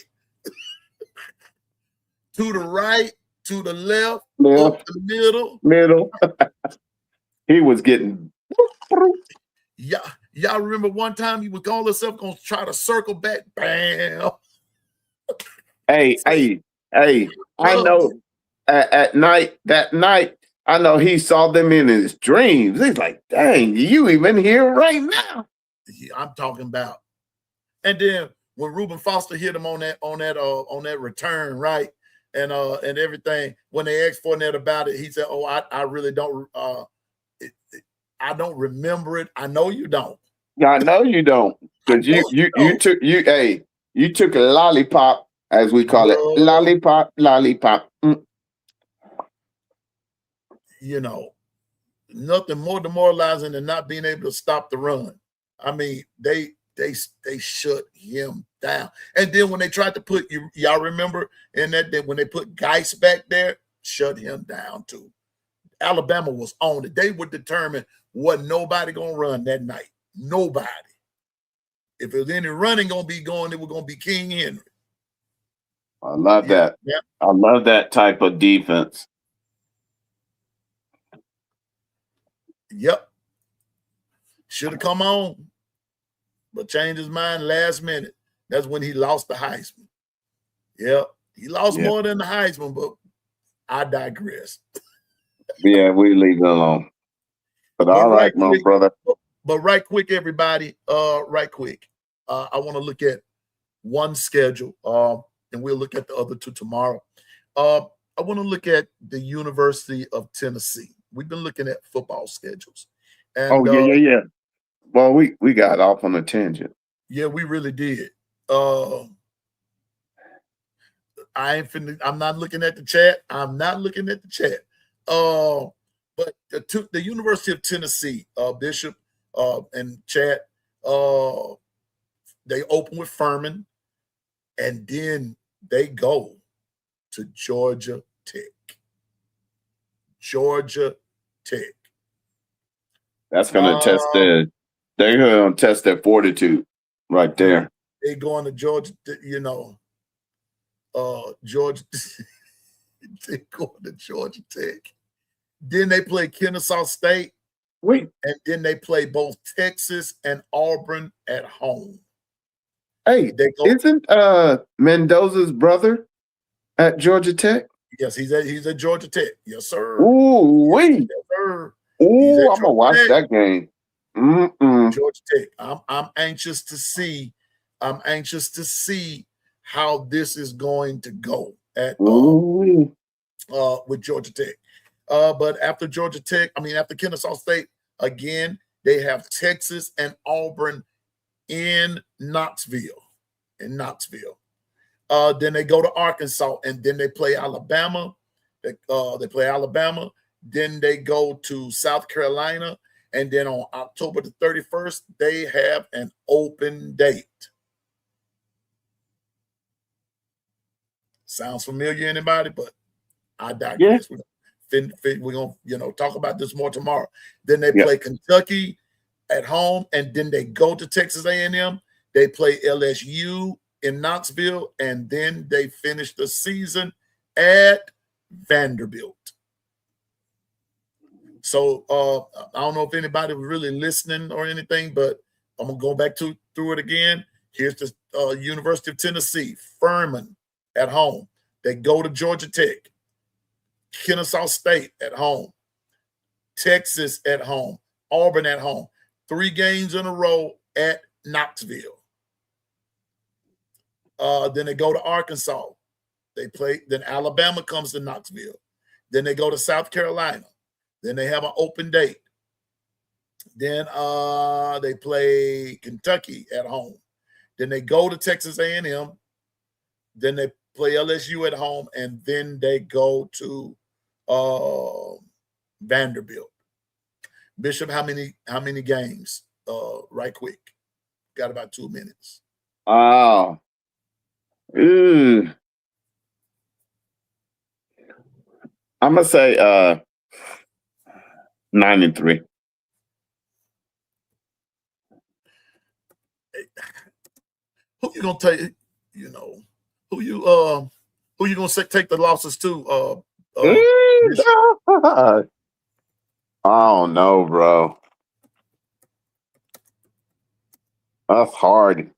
To the right, to the left, up the middle. He was getting. Y'all remember one time he was going to try to circle back? Bam. Hey, I know that night, I know he saw them in his dreams. He's like, dang, you even here right now. I'm talking about. And then when Reuben Foster hit him on that return, right? And everything, when they asked Fournette about it, he said, oh, I really don't I don't remember it. I know you don't. I know you don't. Because you took a lollipop, as we call it. Lollipop. Nothing more demoralizing than not being able to stop the run. I mean, they shut him down. And then when they tried to put y'all remember in that when they put Geis back there, shut him down too. Alabama was on it. They would determine what nobody gonna run that night. Nobody. If there's any running gonna be going, it was gonna be King Henry. I love that. Yeah. I love that type of defense. Yep. Should have come on, but changed his mind last minute. That's when he lost the Heisman. Yep. He lost more than the Heisman, but I digress. Yeah, we leave it alone. But all right, my brother. But right quick, everybody. Right quick. I want to look at one schedule. And we'll look at the other two tomorrow. I want to look at the University of Tennessee. We've been looking at football schedules. And yeah. Well, we got off on a tangent. Yeah, we really did. I'm not looking at the chat. I'm not looking at the chat. But the University of Tennessee, Bishop and chat, they open with Furman, and then they go to Georgia Tech. Georgia Tech. That's going to test they're going to test their fortitude right there. They going to Georgia, Georgia. They going to Georgia Tech. Then they play Kennesaw State. Wait. And then they play both Texas and Auburn at home. Hey, isn't Mendoza's brother at Georgia Tech? Yes, he's at Georgia Tech. Yes, sir. Ooh, wait. Yes, sir. Ooh, I'm gonna watch that game. Georgia Tech. I'm anxious to see. I'm anxious to see how this is going to go at with Georgia Tech. But after Georgia Tech, after Kennesaw State, again, they have Texas and Auburn in Knoxville. Then they go to Arkansas, and then they play Alabama. They play Alabama. Then they go to South Carolina, and then on October the 31st, they have an open date. Sounds familiar, anybody? But I digress. Yeah. We're gonna talk about this more tomorrow. Then they play Kentucky at home, and then they go to Texas A&M. They play LSU in Knoxville, and then they finish the season at Vanderbilt. So I don't know if anybody was really listening or anything, but I'm gonna go back through it again. Here's the University of Tennessee, Furman at home. They go to Georgia Tech, Kennesaw State at home, Texas at home, Auburn at home. 3 games in a row at Knoxville. Then they go to Arkansas. Then Alabama comes to Knoxville. Then they go to South Carolina. Then they have an open date. Then they play Kentucky at home. Then they go to Texas A&M. Then they play LSU at home, and then they go to Vanderbilt. Bishop, how many games? Right quick. Got about 2 minutes. Oh. I'm gonna say 9-3. Who you gonna take? Who you gonna take the losses to? I don't know, bro. That's hard.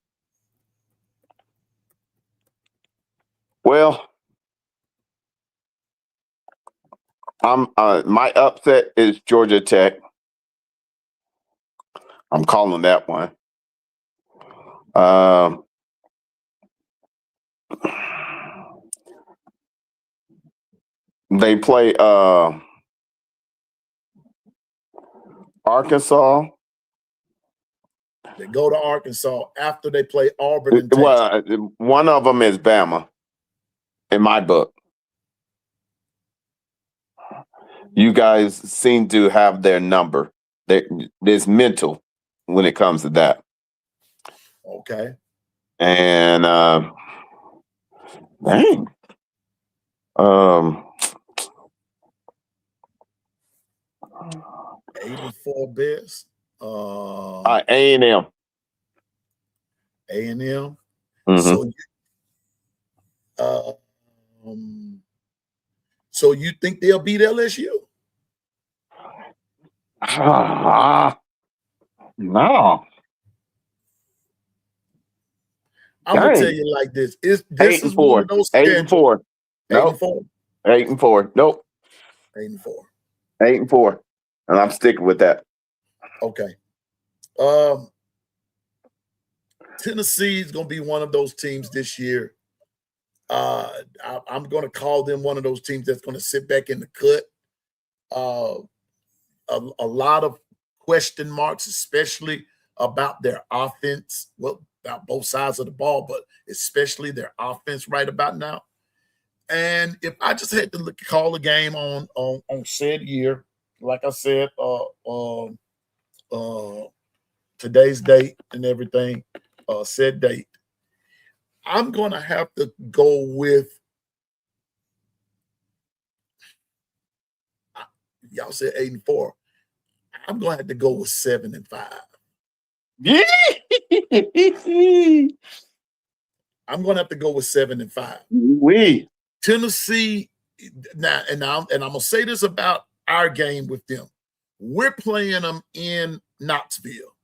Well, my upset is Georgia Tech. I'm calling that one. They play Arkansas. They go to Arkansas after they play Auburn and Texas. Well, one of them is Bama, in my book. You guys seem to have their number. There's mental when it comes to that. Okay. And dang. 84 best. A&M. A&M. Mm-hmm. So you think they'll beat LSU? No. I'm gonna tell you like this. This is one 8-4. of those 8-4. Nope. 8-4. 8-4. Nope. 8-4. 8-4. And I'm sticking with that. Okay. Tennessee is gonna be one of those teams this year. I'm gonna call them one of those teams that's gonna sit back in the cut. A lot of question marks, especially about their offense. Well, about both sides of the ball, but especially their offense right about now. And if I just had to call a game on said year, like I said, today's date and everything, said date, I'm gonna have to go with. Y'all said 8-4. I'm gonna have to go with 7-5. Yeah. I'm gonna have to go with 7-5. We Tennessee now, and I'm gonna say this about our game with them. We're playing them in Knoxville.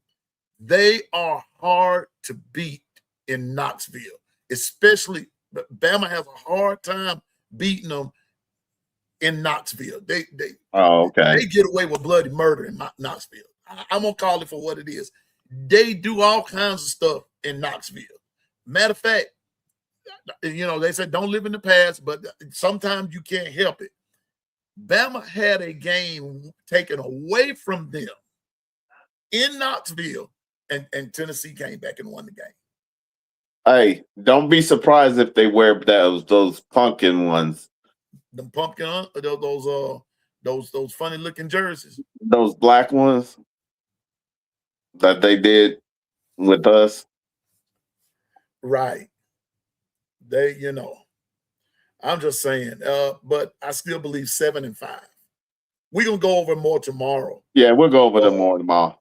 They are hard to beat in Knoxville, especially Bama has a hard time beating them in Knoxville. They get away with bloody murder in Knoxville. I'm gonna call it for what it is. They do all kinds of stuff in Knoxville. Matter of fact, they said don't live in the past, but sometimes you can't help it. Bama had a game taken away from them in Knoxville, and Tennessee came back and won the game. Hey, don't be surprised if they wear those pumpkin ones. Them pumpkin, those funny looking jerseys. Those black ones that they did with us. Right. I'm just saying, but I still believe 7-5. We're gonna go over more tomorrow. Yeah, we'll go over them more tomorrow.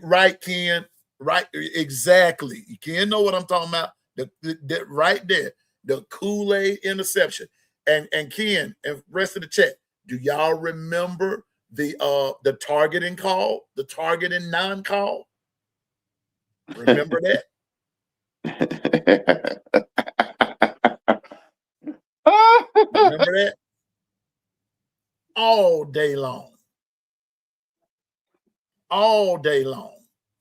Right, Ken. Right, exactly. You can't know what I'm talking about. The right there, the Kool-Aid interception. And Ken and rest of the chat, do y'all remember the targeting call, the targeting non-call? Remember that? Remember that? All day long. All day long.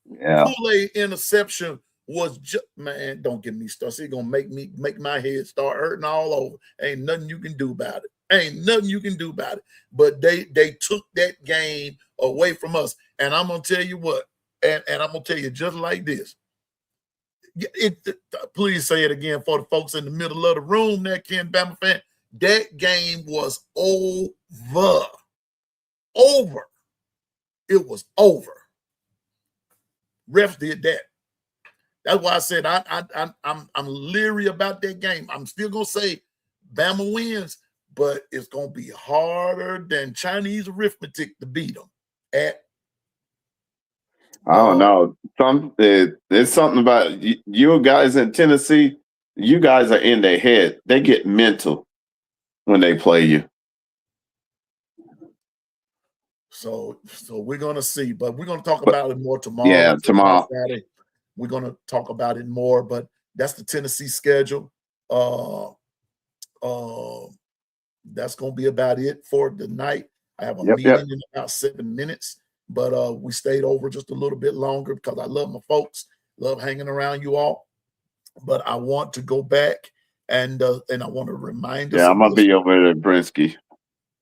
Yeah. Kool-Aid interception was just, man, don't get me started. It's gonna make my head start hurting all over. Ain't nothing you can do about it. Ain't nothing you can do about it. But they took that game away from us. And I'm gonna tell you what, and I'm gonna tell you just like this. Please say it again for the folks in the middle of the room, that Ken Bama fan. That game was over. Over. It was over. Refs did that. That's why I said I'm leery about that game. I'm still gonna say Bama wins, but it's gonna be harder than Chinese arithmetic to beat them at. I don't know. There's something about you guys in Tennessee. You guys are in their head. They get mental when they play you. So we're gonna see, but we're gonna talk about it more tomorrow. Yeah, tomorrow. Friday, we're gonna talk about it more. But that's the Tennessee schedule. That's gonna be about it for tonight. I have a meeting in about 7 minutes, but we stayed over just a little bit longer because I love my folks, love hanging around you all. But I want to go back and I want to remind us. Yeah, I'm gonna be over at Brinsky.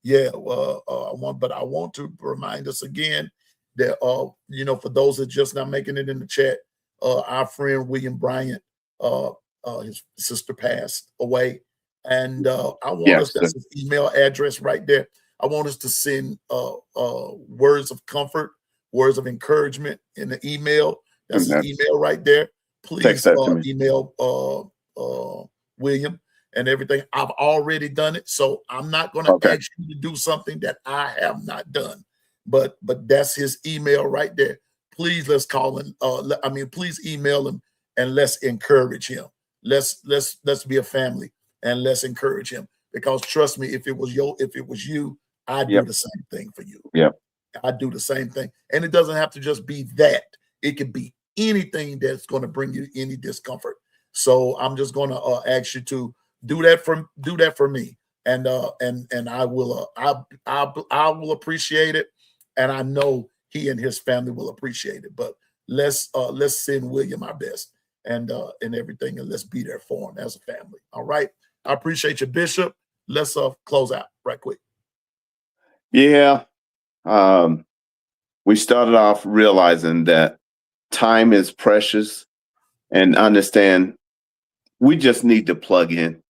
Yeah, I want to remind us again that for those that just not making it in the chat, our friend William Bryant, his sister passed away, and I want us, that's his email address right there. I want us to send words of comfort, words of encouragement in the email. That's his email right there. Please email William and everything. I've already done it, so I'm not going to ask you to do something that I have not done. But that's his email right there. Please let's call him. Please email him and let's encourage him. Let's be a family and let's encourage him. Because trust me, if it was you, I'd do the same thing for you. Yeah, I'd do the same thing, and it doesn't have to just be that. It could be anything that's going to bring you any discomfort. So I'm just going to ask you to do that for me, and I will I will appreciate it, and I know he and his family will appreciate it. But let's send William our best and everything, and let's be there for him as a family. All right, I appreciate you, Bishop. Let's close out right quick. Yeah. We started off realizing that time is precious, and understand we just need to plug in,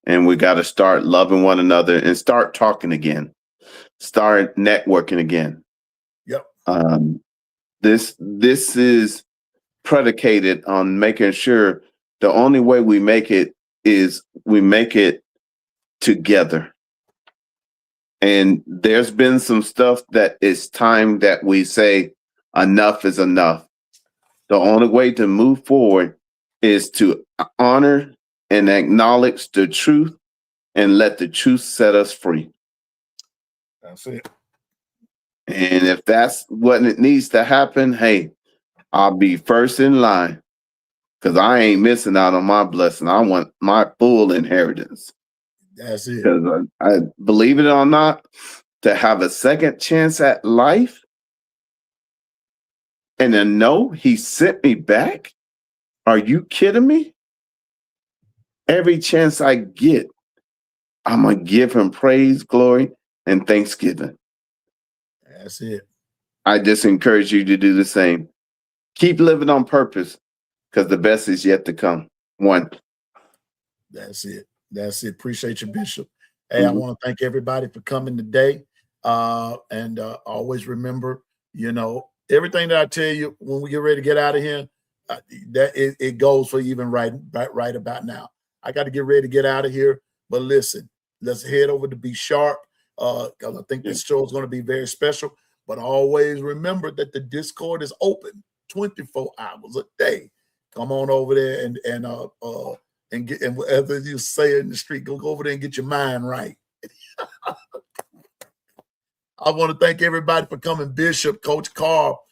and we got to start loving one another and start talking again, start networking again. Yep. This is predicated on making sure the only way we make it is we make it together. And there's been some stuff that it's time that we say enough is enough. The only way to move forward is to honor and acknowledge the truth and let the truth set us free. That's it. And if that's what it needs to happen, hey, I'll be first in line, because I ain't missing out on my blessing. I want my full inheritance. That's it. Because I believe it or not, to have a second chance at life and to know he sent me back. Are you kidding me? Every chance I get, I'm going to give him praise, glory, and thanksgiving. That's it. I just encourage you to do the same. Keep living on purpose, because the best is yet to come. One. That's it. That's it. Appreciate you, Bishop. Hey, I want to thank everybody for coming today. And always remember, everything that I tell you when we get ready to get out of here, that it goes for even right about now. I got to get ready to get out of here. But listen, let's head over to Be Sharp, because I think this show is going to be very special. But always remember that the Discord is open 24 hours a day. Come on over there and get, and whatever you say in the street, go over there and get your mind right. I want to thank everybody for coming. Bishop, Coach Carl,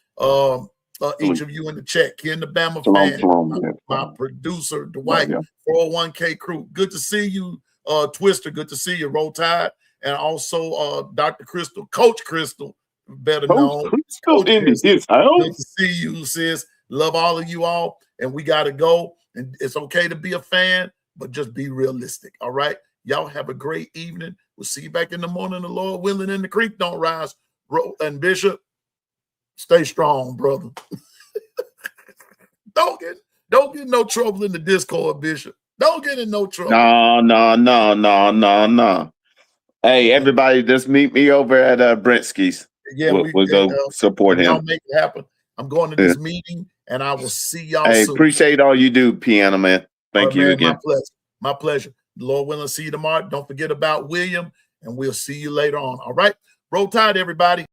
each of you in the chat, Ken the Bama fan, my producer, Dwight, 401k crew. Good to see you, Twister. Good to see you, Roll Tide. And also Dr. Crystal, Coach Crystal, better known. Coach Crystal, good to see you, sis. Love all of you all. And we got to go. And it's okay to be a fan, but just be realistic. All right. Y'all have a great evening. We'll see you back in the morning. The Lord willing, and the creek don't rise. And Bishop, stay strong, brother. Don't get no trouble in the Discord, Bishop. Don't get in no trouble. No. Hey, everybody, just meet me over at Brentski's. Yeah, we'll go support him. Y'all make it happen. I'm going to this meeting, and I will see y'all soon. Appreciate all you do, Piano Man. Thank you again. My pleasure. The Lord willing, see you tomorrow. Don't forget about William, and we'll see you later on. All right. Roll Tide, everybody.